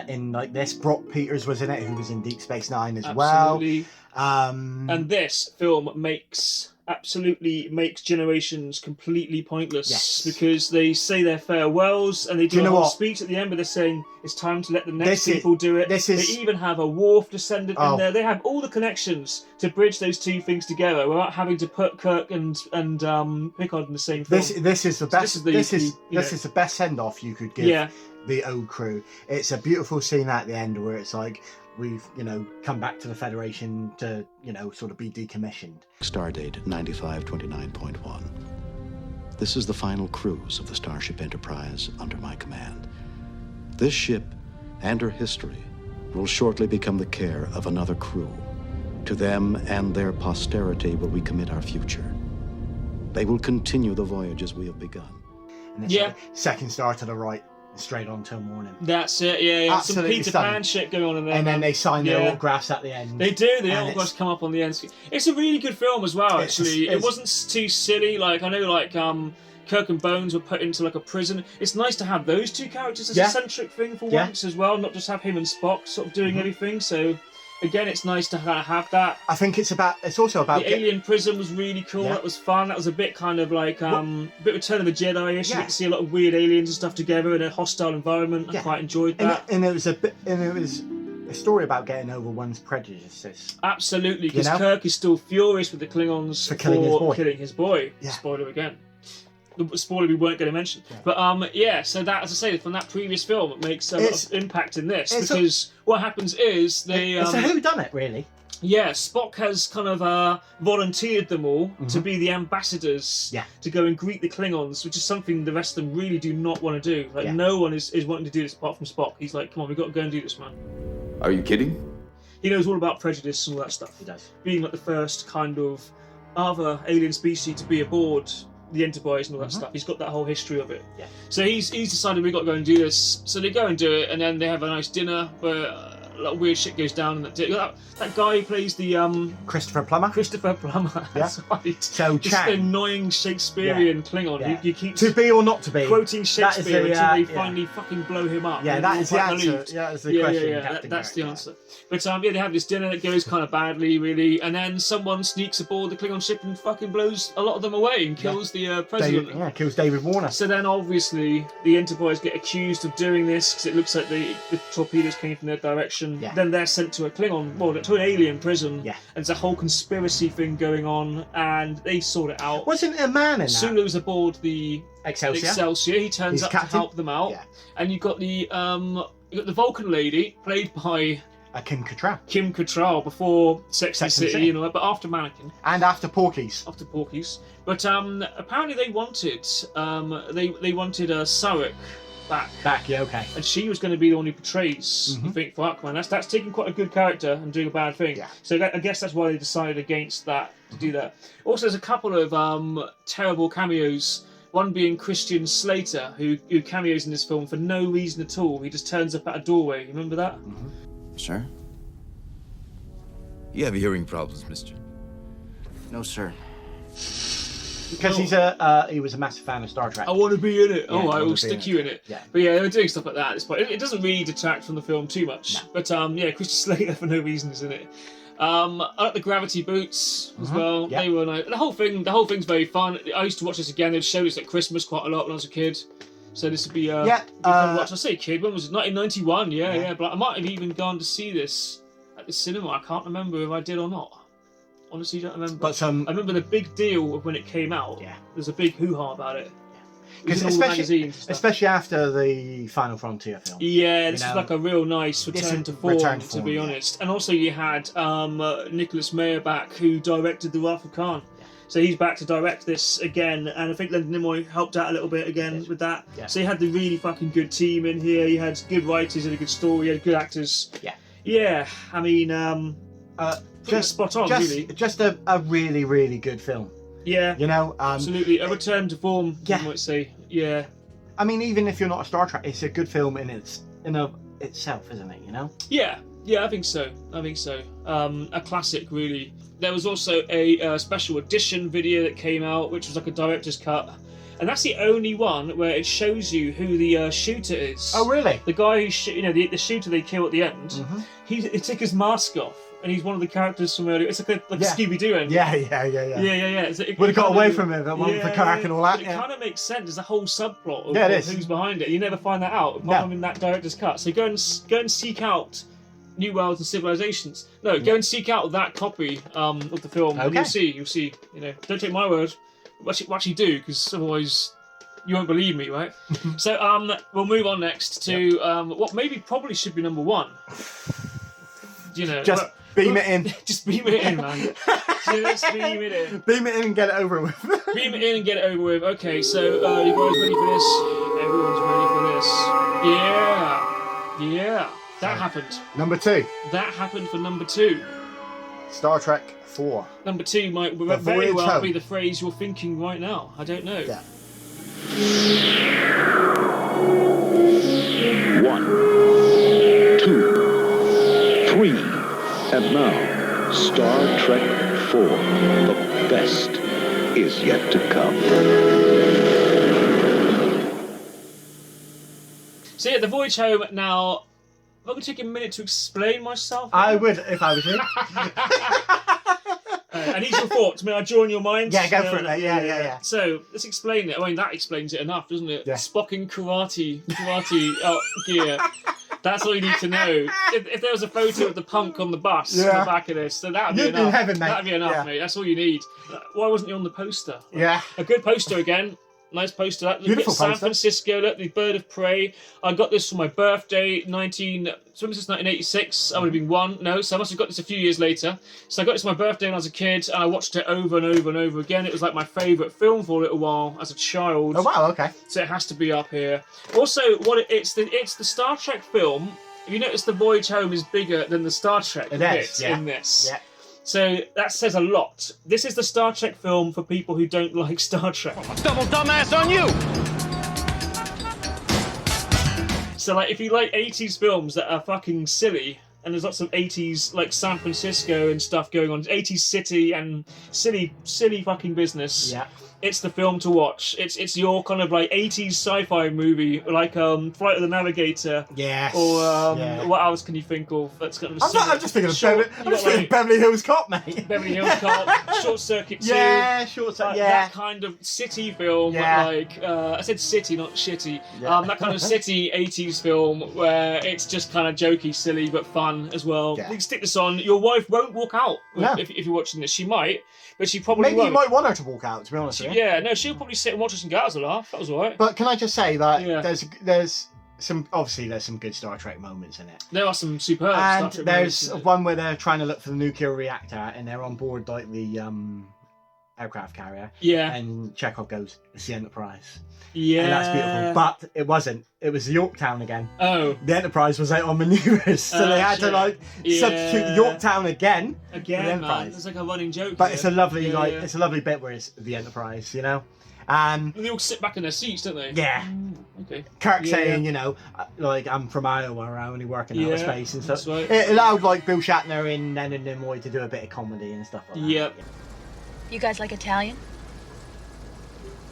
In like this, Brock Peters was in it, who was in Deep Space Nine as well. And this film absolutely makes Generations completely pointless because they say their farewells and they do a whole speech at the end, but they're saying it's time to let the next people do it. They even have a Worf descendant in there. They have all the connections to bridge those two things together without having to put Kirk and Picard in the same film. This is the best. This is the best send off you could give the old crew. It's a beautiful scene at the end where it's like, we've, come back to the Federation to, sort of be decommissioned. Stardate 9529.1. This is the final cruise of the Starship Enterprise under my command. This ship and her history will shortly become the care of another crew. To them and their posterity will we commit our future. They will continue the voyages we have begun. And it's like second star to the right. Straight on till morning. That's it, yeah. Some Peter Pan shit going on in there. And then they sign their autographs at the end. They do, the autographs come up on the end screen. It's a really good film as well, actually. It wasn't too silly. Like, I know, Kirk and Bones were put into, like, a prison. It's nice to have those two characters as a centric thing for once as well, not just have him and Spock sort of doing everything, so... Again, it's nice to kind of have that. I think it's also about... The alien prison was really cool. That was fun. That was a bit kind of like... a bit Return of the Jedi-ish. You get to see a lot of weird aliens and stuff together in a hostile environment. I quite enjoyed that. And it was a story about getting over one's prejudices. Absolutely, because Kirk is still furious with the Klingons for killing his boy. Yeah. Spoiler again. The spoiler we weren't going to mention. But so that, as I say, from that previous film, it makes a lot of impact in this, because what happens is they... It's a whodunit, really. Yeah, Spock has kind of volunteered them all to be the ambassadors to go and greet the Klingons, which is something the rest of them really do not want to do. Like, no one is wanting to do this apart from Spock. He's like, come on, we've got to go and do this, man. Are you kidding? He knows all about prejudice and all that stuff. He does. Being like the first kind of other alien species to be aboard the Enterprise and all that stuff. He's got that whole history of it. Yeah. So he's decided we've got to go and do this. So they go and do it, and then they have a nice dinner where a lot of weird shit goes down. And that guy who plays the Christopher Plummer. That's right. So just an annoying Shakespearean Klingon. Yeah. You keep to be or not to be quoting Shakespeare until they finally fucking blow him up. Yeah, that is the answer. Yeah, that's the question. Yeah. That's the answer. But they have this dinner that goes kind of badly, really, and then someone sneaks aboard the Klingon ship and fucking blows a lot of them away and kills the president. Kills David Warner. So then, obviously, the Enterprise get accused of doing this because it looks like the torpedoes came from their direction. Yeah. Then they're sent to to an alien prison. Yeah. And there's a whole conspiracy thing going on, and they sort it out. Wasn't a man in that? Sulu's aboard the Excelsior. He turns up to help them out. Yeah. And you've got the Vulcan lady, played by Kim Cattrall. Kim Cattrall, before Sex and City and all that, but after Mannequin. And after Porky's. But apparently they wanted Sarek back. Yeah, okay. And she was going to be the one who portrays. You think, fuck, man, that's taking quite a good character and doing a bad thing. Yeah. So I guess that's why they decided against that, to do that. Also, there's a couple of terrible cameos. One being Christian Slater, who cameos in this film for no reason at all. He just turns up at a doorway. You remember that? Sir? You have hearing problems, mister. No, sir. Because he was a massive fan of Star Trek. I want to be in it. Yeah, I will stick you in it. Yeah. But yeah, they were doing stuff like that at this point. It doesn't really detract from the film too much. No. But yeah, Christian Slater for no reason is in it. I like the gravity boots as well. Yeah. They were nice. The whole thing's very fun. I used to watch this again. They'd show this at Christmas quite a lot when I was a kid. So this would be good fun to watch. I say kid, when was it? 1991. Yeah. But I might have even gone to see this at the cinema. I can't remember if I did or not. Honestly, don't remember. But I remember the big deal of when it came out. Yeah. There's a big hoo-ha about it. Because especially after the Final Frontier film. Yeah, this is like a real nice return to form, to be honest. And also you had Nicholas Meyer back, who directed The Wrath of Khan. Yeah. So he's back to direct this again, and I think Leonard Nimoy helped out a little bit again with that. Yeah. So you had the really fucking good team in here. You had good writers and a good story. You had good actors. Yeah. Yeah, I mean, just spot on, really. Just a really, really good film. Yeah. You know, absolutely. A return to form, you might say. Yeah. I mean, even if you're not a Star Trek, it's a good film in itself, isn't it? You know? Yeah. Yeah, I think so. A classic, really. There was also a special edition video that came out, which was like a director's cut. And that's the only one where it shows you who the shooter is. Oh, really? The guy who, the shooter they kill at the end, he took his mask off. And he's one of the characters from earlier. It's like a Scooby-Doo ending. Yeah. Would have got away from it, that one with the Karak and all that. But it kind of makes sense. There's a whole subplot of it is. who's behind it. You never find that out, apart from in that director's cut. So go and seek out New Worlds and Civilizations. No, go and seek out that copy of the film. Okay. And you'll see. You know, don't take my word. Actually do, because otherwise you won't believe me, right? So we'll move on next to what probably should be number one. You know, beam it in. Just beam it in, man. Just beam it in. Beam it in and get it over with. Beam it in and get it over with. Okay, so you guys ready for this? Everyone's ready for this. Yeah. That happened. Number 2. That happened for number 2. Star Trek 4. Number 2 might very well be the phrase you're thinking right now. I don't know. Yeah. 1, 2, 3. And now, Star Trek 4, the best is yet to come. So yeah, the Voyage Home now. I'm going to take a minute to explain myself. I would, if I was you. And these are your thoughts. May I join your minds? Yeah, go for it, mate. Yeah. So, let's explain it. I mean, that explains it enough, doesn't it? Yeah. Spock in karate gear. That's all you need to know. If there was a photo of the punk on the bus on the back of this, then that would be enough. You'd be in heaven, mate. That'd be enough, mate. That's all you need. Why wasn't you on the poster? Yeah. A good poster again. Nice poster. Beautiful San poster. Francisco, look, the Bird of Prey. I got this for my birthday, 1986. I would have been 1. No, so I must have got this a few years later. So I got this for my birthday when I was a kid, and I watched it over and over and over again. It was like my favourite film for a little while as a child. Oh, wow, okay. So it has to be up here. Also, it's the Star Trek film. If you notice, the Voyage Home is bigger than the Star Trek bit in this. Yeah. So that says a lot. This is the Star Trek film for people who don't like Star Trek. Double dumbass on you! So like, if you like 80s films that are fucking silly, and there's lots of 80s like San Francisco and stuff going on, 80s city and silly fucking business. Yeah. It's the film to watch. It's your kind of like 80s sci-fi movie, like Flight of the Navigator. Yes. Or what else can you think of? That's kind of. I'm just thinking of Beverly Hills Cop, mate. Beverly Hills Cop, Short Circuit 2. Yeah, Short Circuit. That kind of city film. Yeah. Like I said, city, not shitty. Yeah. That kind of city 80s film where it's just kind of jokey, silly, but fun as well. Yeah. You can stick this on. Your wife won't walk out if you're watching this. She might, but she probably Maybe won't. you might want her to walk out, to be honest with you. Yeah, no, she'll probably sit and watch us and get us a laugh. That was alright. But can I just say that there's some good Star Trek moments in it. There are some superb and Star Trek there's moments, one where they're trying to look for the nuclear reactor and they're on board like the aircraft carrier. Yeah. And Chekhov goes, "It's the Enterprise." Yeah. And that's beautiful. But it wasn't. It was the Yorktown again. Oh. The Enterprise was out on manoeuvres, so they had to like substitute Yorktown again. Again, the man. Enterprise. It's like a running joke. But here. it's a lovely it's a lovely bit where it's the Enterprise, you know. And they all sit back in their seats, don't they? Yeah. Okay. Kirk saying, you know, like, I'm from Iowa, I only work in outer space and stuff. Right. It allowed like Bill Shatner in Leonard Nimoy to do a bit of comedy and stuff like that. Yep. You guys like Italian?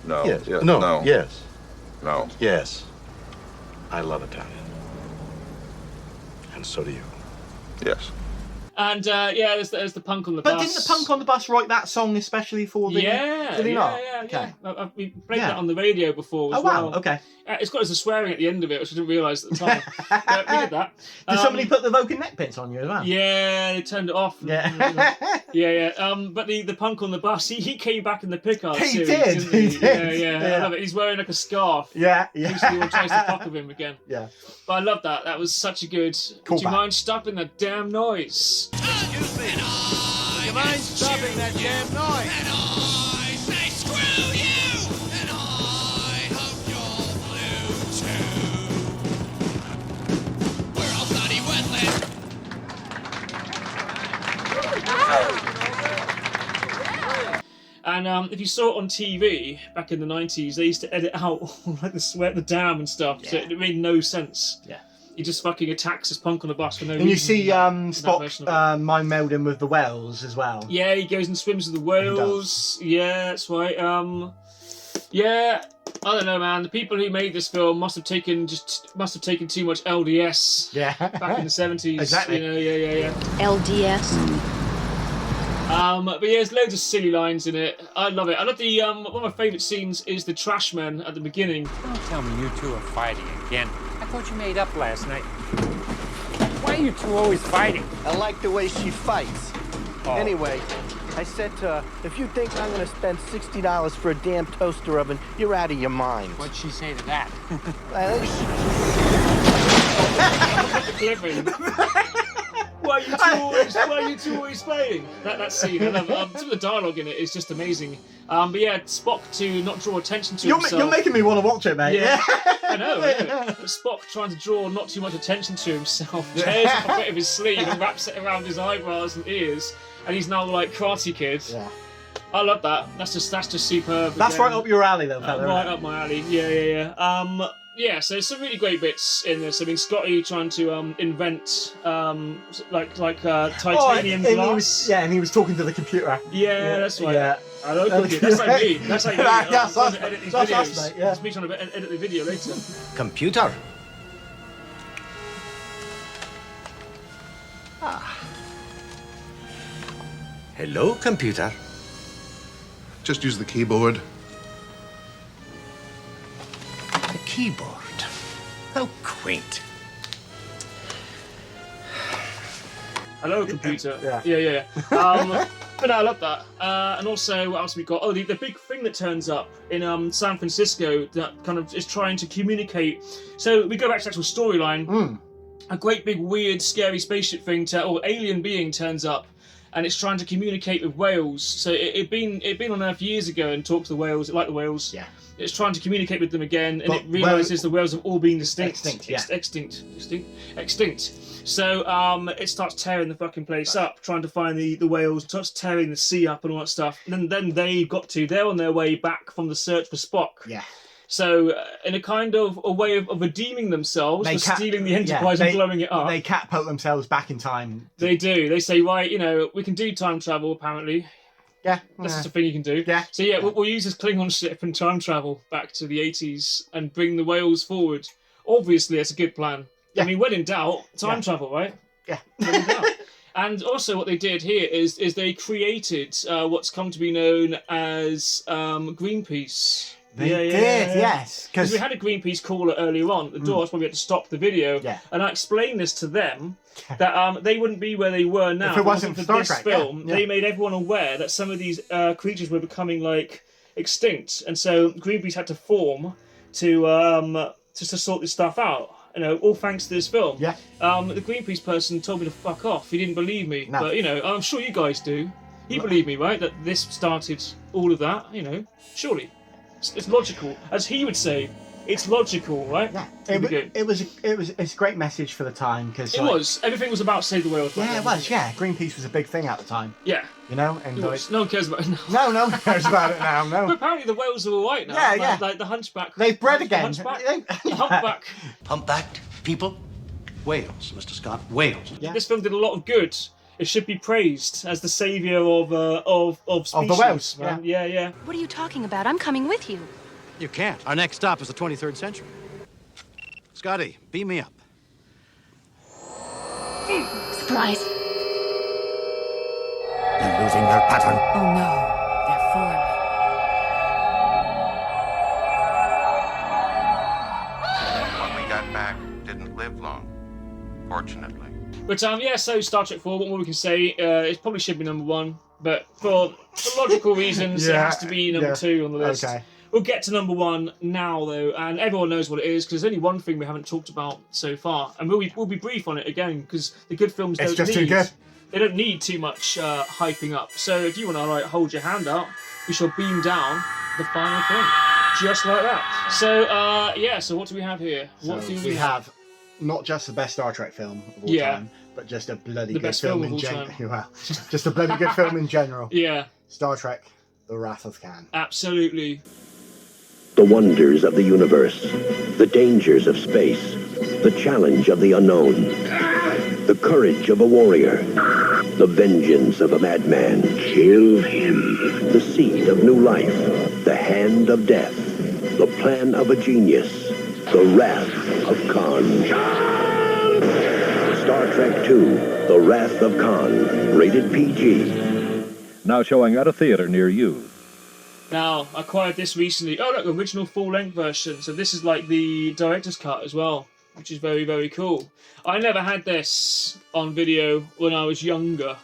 No. Yes. Yeah, No. no. Yes. No. Yes. I love Italian. And so do you. Yes. And there's the punk on the bus. But didn't the punk on the bus write that song especially for the? Did he not? Yeah. We played that on the radio before as well. Wow. Okay. It's got as a swearing at the end of it, which I didn't realise at the time. But we did that. Did somebody put the Vulcan neck pins on you as well? Yeah, they turned it off. Yeah. But the punk on the bus, he came back in the pickup He series, did. didn't he? He did. Yeah. I love it. He's wearing like a scarf. Yeah. Everyone tries to fuck with him again. Yeah. But I love that. That was such a good. Cool Do you back. mind stopping that damn noise? Excuse me. Do you mind stopping that damn noise? And I say screw you! And I hope you're blue too. We're all bloody wetland. And if you saw it on TV back in the 90s, they used to edit out like the dam and stuff, so it made no sense. Yeah. He just fucking attacks his punk on the bus for no reason. And you see in that version of Spock it. mind melding with the whales as well. Yeah, he goes and swims with the whales. Yeah, that's right. Yeah, I don't know, man. The people who made this film must have taken too much LDS. Yeah. Back in the 70s. Exactly. You know, yeah. LDS. But yeah, there's loads of silly lines in it. I love it. I love the one of my favourite scenes is the trash man at the beginning. Don't tell me you two are fighting again. I thought you made up last night. Why are you two always fighting? I like the way she fights. Oh. Anyway, I said to her, if you think I'm going to spend $60 for a damn toaster oven, you're out of your mind. What'd she say to that? Why are you two always fighting? That scene, I love it. Some of the dialogue in it is just amazing. But yeah, Spock to not draw attention to himself. You're making me want to watch it, mate. Yeah, I know. But Spock trying to draw not too much attention to himself, tears off a bit of his sleeve and wraps it around his eyebrows and ears, and he's now like Karate Kid. Yeah. I love that. That's just superb. That's again. right up your alley, though, fella. Right up my alley. Yeah. Yeah, so there's some really great bits in this. I mean, Scotty trying to invent titanium glass. And he was talking to the computer. Yeah, that's right. Yeah. I know computer. That's like me. That's like me. That's I'm trying to edit these us, videos. mate, yeah. It's me trying to edit the video later. Computer. Hello, computer. Just use the keyboard. The keyboard. How quaint. Hello, computer. Yeah. But no, I love that. And also, what else have we got? Oh, the big thing that turns up in San Francisco that kind of is trying to communicate. So we go back to the actual storyline. A great big weird scary spaceship thing or alien being turns up, and it's trying to communicate with whales. So it'd been on Earth years ago and talked to the whales. It liked the whales. Yeah. It's trying to communicate with them again, and But it realizes the whales have all been extinct. Extinct. Extinct. So it starts tearing the fucking place up, trying to find the whales, starts tearing the sea up and all that stuff. And then they're on their way back from the search for Spock. Yeah. So in a kind of a way of redeeming themselves for stealing the Enterprise and blowing it up. They catapult themselves back in time. They do. They say, right, we can do time travel, apparently. Yeah. That's just a thing you can do. Yeah. So yeah, we'll use this Klingon ship and time travel back to the 80s and bring the whales forward. Obviously, that's a good plan. Yeah. I mean, when in doubt, time travel, right? Yeah. When in doubt. And also what they did here is they created what's come to be known as Greenpeace. They did, yes. Because we had a Greenpeace caller earlier on at the door, that's why we had to stop the video. Yeah. And I explained this to them, that they wouldn't be where they were now if it wasn't for this Star Trek, film. yeah. They made everyone aware that some of these creatures were becoming like extinct, and so Greenpeace had to form to sort this stuff out. All thanks to this film. Yeah. The Greenpeace person told me to fuck off. He didn't believe me, No. but I'm sure you guys do. You believe me, right? That this started all of that, you know, surely. It's logical. As he would say, it's logical, right? Yeah. It's a great message for the time because it was. Everything was about save the whales. Yeah, it was. Yeah, Greenpeace was a big thing at the time. Yeah. You know, and no one cares about it now. No one cares about it now. No. But apparently the whales are all right now. Yeah, yeah. Like the hunchback. They've bred again. The humpback. Humpbacked people, whales, Mr. Scott, whales. Yeah. This film did a lot of good. It should be praised as the saviour of species. Of the whales. Right? Yeah. What are you talking about? I'm coming with you. You can't. Our next stop is the 23rd century. Scotty, beam me up. Surprise. They're losing their pattern. Oh no, they're forming. What we got back didn't live long, fortunately. But yeah, so Star Trek 4, what more we can say, it probably should be number 1, but for logical reasons, it has to be number 2 on the list. Okay. We'll get to number 1 now, though, and everyone knows what it is, because there's only one thing we haven't talked about so far, and we'll be brief on it again, because the good films It's just too good. They don't need too much hyping up. So if you want to hold your hand out, we shall beam down the final thing, just like that. So so what do we have here? What do we have? Not just the best Star Trek film of all time, but just a bloody good film in general. Well, just a bloody good film in general. Yeah. Star Trek: The Wrath of Khan. Absolutely. The wonders of the universe, the dangers of space, the challenge of the unknown, the courage of a warrior, the vengeance of a madman. Kill him. The seed of new life, the hand of death, the plan of a genius, the wrath of Khan. Star Trek II, The Wrath of Khan, rated PG. Now showing at a theater near you. Now, I acquired this recently. Oh, look, original full-length version. So this is like the director's cut as well, which is very, very cool. I never had this on video when I was younger.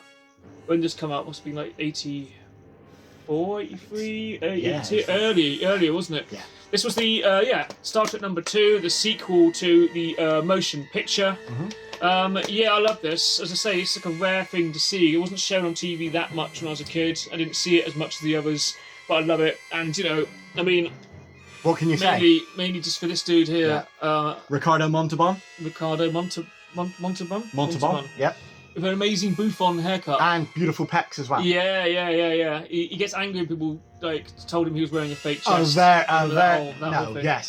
When this came out, must have been like 84, 83, 82, earlier, wasn't it? Yeah. This was the, Star Trek number 2, the sequel to the motion picture. Yeah, I love this. As I say, it's like a rare thing to see. It wasn't shown on TV that much when I was a kid. I didn't see it as much as the others, but I love it. And, you know, I mean... What can you say? Mainly just for this dude here. Yeah. Ricardo Montalban. Montalban, yep. With an amazing Buffon haircut. And beautiful pecs as well. Yeah. He gets angry when people told him he was wearing a fake chest.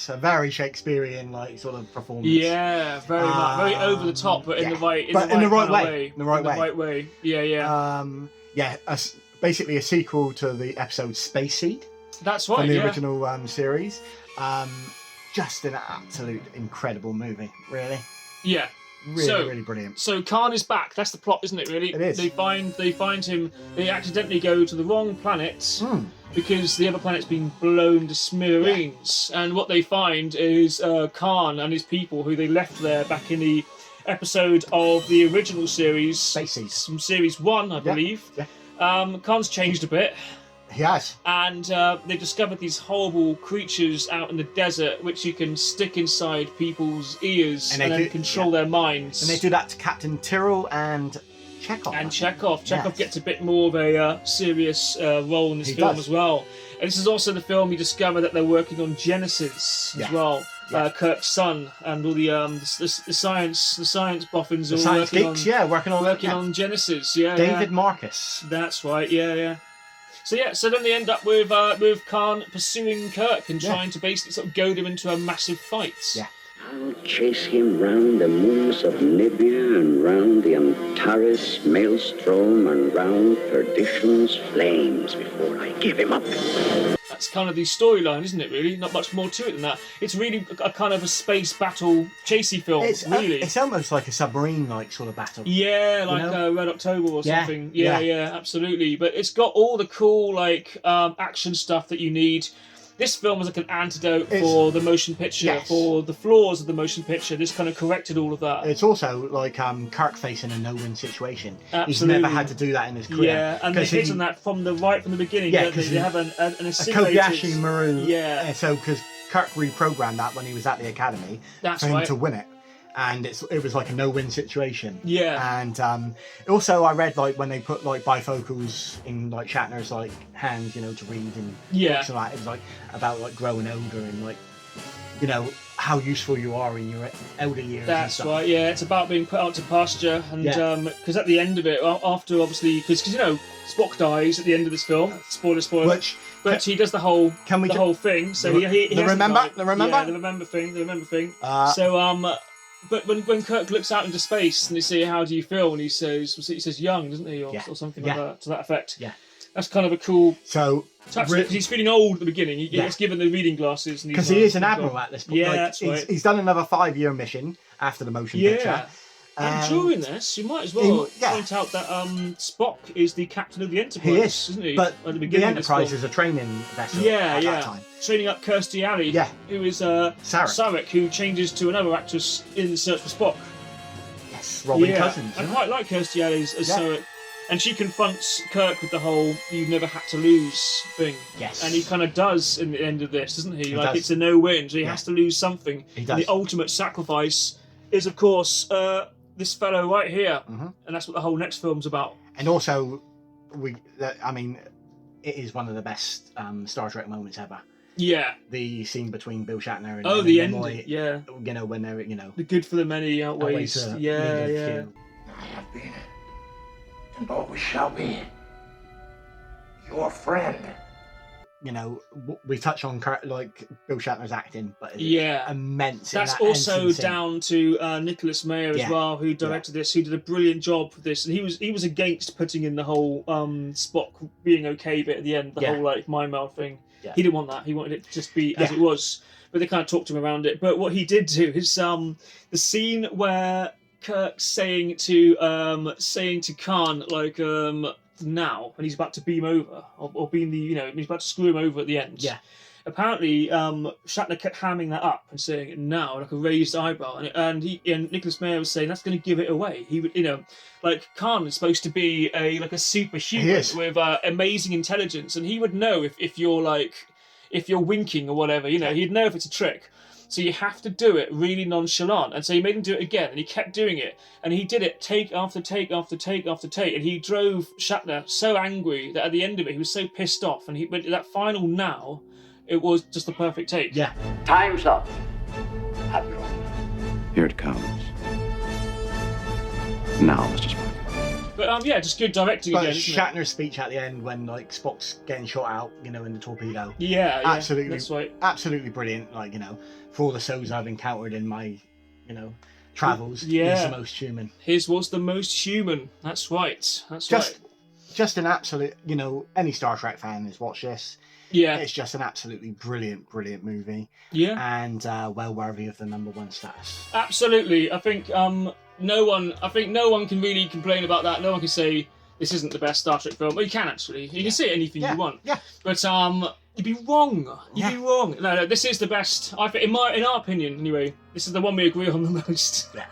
A very Shakespearean sort of performance. Yeah, very much, very over the top, but in the right way. In the right way. Yeah. Basically a sequel to the episode Space Seed. That's right. From the original series. Just an absolute incredible movie, really. Yeah. Really brilliant. So Khan is back. That's the plot, isn't it? Really. It is. They find him. They accidentally go to the wrong planet because the other planet's been blown to smithereens. Yeah. And what they find is Khan and his people, who they left there back in the episode of the original series, from series 1, I believe. Yeah. Khan's changed a bit. He has. And they've discovered these horrible creatures out in the desert which you can stick inside people's ears and then control their minds. And they do that to Captain Tyrrell and Chekhov. Chekhov gets a bit more of a serious role in this film as well. And this is also the film you discover that they're working on Genesis as well. Yeah. Kirk's son and all the science boffins are working on Genesis. David Marcus. That's right. Yeah. So then they end up with Khan pursuing Kirk and trying to basically sort of goad him into a massive fight. Yeah. I'll chase him round the moons of Nibia and round the Antares maelstrom and round perdition's flames before I give him up. That's kind of the storyline, isn't it, really? Not much more to it than that. It's really a kind of a space battle chasey film, really. It's almost like a submarine-like sort of battle. Yeah, like Red October or something. Yeah, absolutely. But it's got all the cool, action stuff that you need. This film was like an antidote for the motion picture, for the flaws of the motion picture. This kind of corrected all of that. It's also like Kirk facing a no-win situation. Absolutely. He's never had to do that in his career. Yeah, and they hit on that from the beginning. Yeah, because they have an assimilated... Kobayashi Maru. Yeah. So, because Kirk reprogrammed that when he was at the Academy for him to win it. and it was like a no-win situation. Yeah. And also I read like when they put like bifocals in like Shatner's like hand, you know, to read and books and that, it was like about like growing older and like, you know, how useful you are in your elder years. That's right. Yeah, it's about being put out to pasture, and because at the end of it, after obviously, because you know Spock dies at the end of this film. Spoiler. But he does the whole whole thing. So he the remember thing. But when Kirk looks out into space and they say, "How do you feel?" and he says young, doesn't he, or something like that, to that effect. Yeah. That's kind of a cool. So because he's feeling old at the beginning, he gets given the reading glasses, because he is an admiral at this point. Yeah, like, that's right. He's done another 5-year mission after the motion picture. And during this, you might as well point out that Spock is the captain of the Enterprise, he is, isn't he? But at the beginning the Enterprise is a training vessel at that time. Training up Kirstie Alley, who is Sarek, who changes to another actress in Search for Spock. Yes, Robin Cousins. I quite like Kirstie Alley as Sarek. And she confronts Kirk with the whole "you've never had to lose" thing. Yes. And he kind of does in the end of this, doesn't he? Like does. it's a no-win, so he has to lose something. He does. And the ultimate sacrifice is, of course, this fellow right here, and that's what the whole next film's about. And also, it is one of the best Star Trek moments ever. Yeah. The scene between Bill Shatner and the Nimoy, end. Yeah. You know, when they're, you know, the good for the many outweighs. few. I have been, and always shall be, your friend. You know, we touch on like Bill Shatner's acting, but it's immense. That's that also down to Nicholas Meyer as well, who directed this. Who did a brilliant job with this, and he was against putting in the whole Spock being okay bit at the end, the whole like mind meld thing. Yeah. He didn't want that. He wanted it to just be as it was. But they kind of talked him around it. But what he did do is the scene where Kirk's saying to Khan like now, when he's about to beam over or beam the he's about to screw him over at the end. Yeah. Apparently, Shatner kept hamming that up and saying now like a raised eyebrow, and Nicholas Meyer was saying that's going to give it away. He would like Khan is supposed to be a superhuman with amazing intelligence, and he would know if you're winking or whatever. He'd know if it's a trick. So you have to do it really nonchalant. And so he made him do it again, and he kept doing it. And he did it take after take after take after take. And he drove Shatner so angry that at the end of it, he was so pissed off. And but that final now, it was just the perfect take. Yeah. Time's up, Admiral. Here it comes. Now, Mr. Spock. But just good directing but again. Shatner's speech at the end when like Spock's getting shot out, in the torpedo. Yeah, absolutely, that's right. Absolutely brilliant. Like for all the souls I've encountered in my, travels, he's the most human. His was the most human. That's right. Just an absolute. Any Star Trek fan has watched this. Yeah, it's just an absolutely brilliant movie. Yeah, and well worthy of the #1 status. Absolutely, I think. No one can really complain about that. No one can say this isn't the best Star Trek film. Well, you can actually. You can say anything you want. Yeah. But you'd be wrong. You'd be wrong. No, this is the best. I think, in our opinion, anyway, this is the one we agree on the most. Yeah.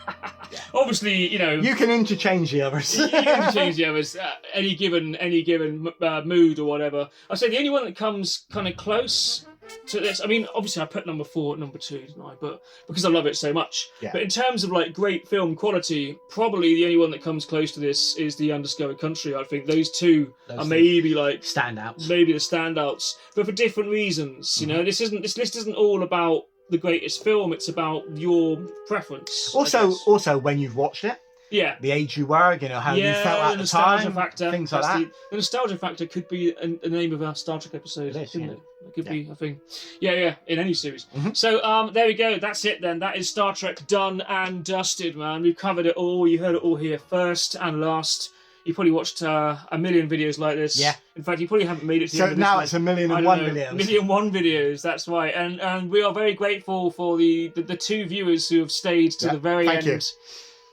Obviously, you can interchange the others. You can interchange the others. Any given mood or whatever. I say the only one that comes kind of close to this, obviously I put number 4 at number 2, didn't I? But because I love it so much. Yeah. But in terms of like great film quality, probably the only one that comes close to this is the Undiscovered Country. I think those two are maybe like standouts. Maybe the standouts, but for different reasons. This list isn't all about the greatest film. It's about your preference. Also, when you've watched it. Yeah, the age you were, how you felt at the time, factor, things like that. The nostalgia factor could be the name of our Star Trek episode, couldn't it? It could be a thing. Yeah, in any series. Mm-hmm. So there we go. That's it then. That is Star Trek done and dusted, man. We've covered it all. You heard it all here, first and last. You probably watched a million videos like this. Yeah. In fact, you probably haven't made it to the so end of now this it's 1,000,001 videos. 1,000,001 videos. That's right. And we are very grateful for the 2 viewers who have stayed to the very end. You.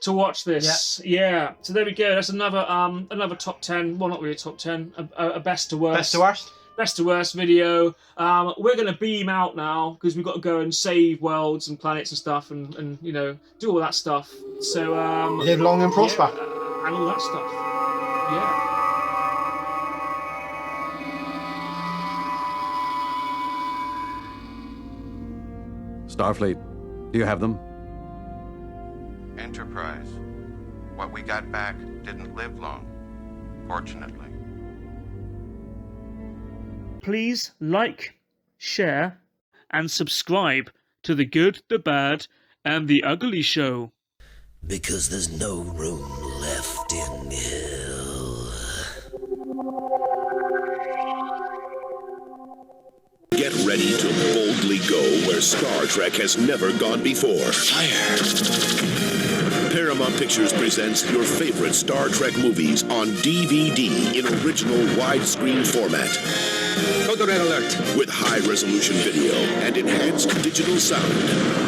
To watch this, yeah. So there we go. That's another top 10. Well, not really a top 10. A best to worst. Best to worst video. We're gonna beam out now because we've got to go and save worlds and planets and stuff, and do all that stuff. So live long and prosper, and all that stuff. Yeah. Starfleet, do you have them? we got back didn't live long, fortunately. Please like, share, and subscribe to The Good, the Bad, and the Ugly Show. Because there's no room left in hell. Get ready to boldly go where Star Trek has never gone before. Fire! Paramount Pictures presents your favorite Star Trek movies on DVD in original widescreen format. Code Red Alert! With high-resolution video and enhanced digital sound.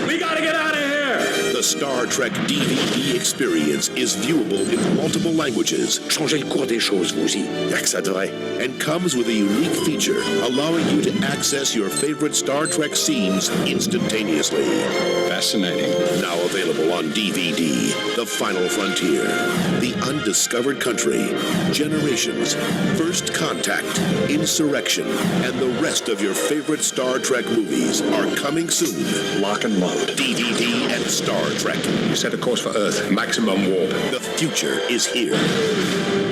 We gotta get out of here! The Star Trek DVD experience is viewable in multiple languages. Changez le cours des choses, vous y. And comes with a unique feature allowing you to access your favorite Star Trek scenes instantaneously. Fascinating. Now available on DVD. The Final Frontier, The Undiscovered Country, Generations, First Contact, Insurrection, and the rest of your favorite Star Trek movies are coming soon. Lock and load. DVD and Star Trek. Set a course for Earth. Maximum warp. The future is here.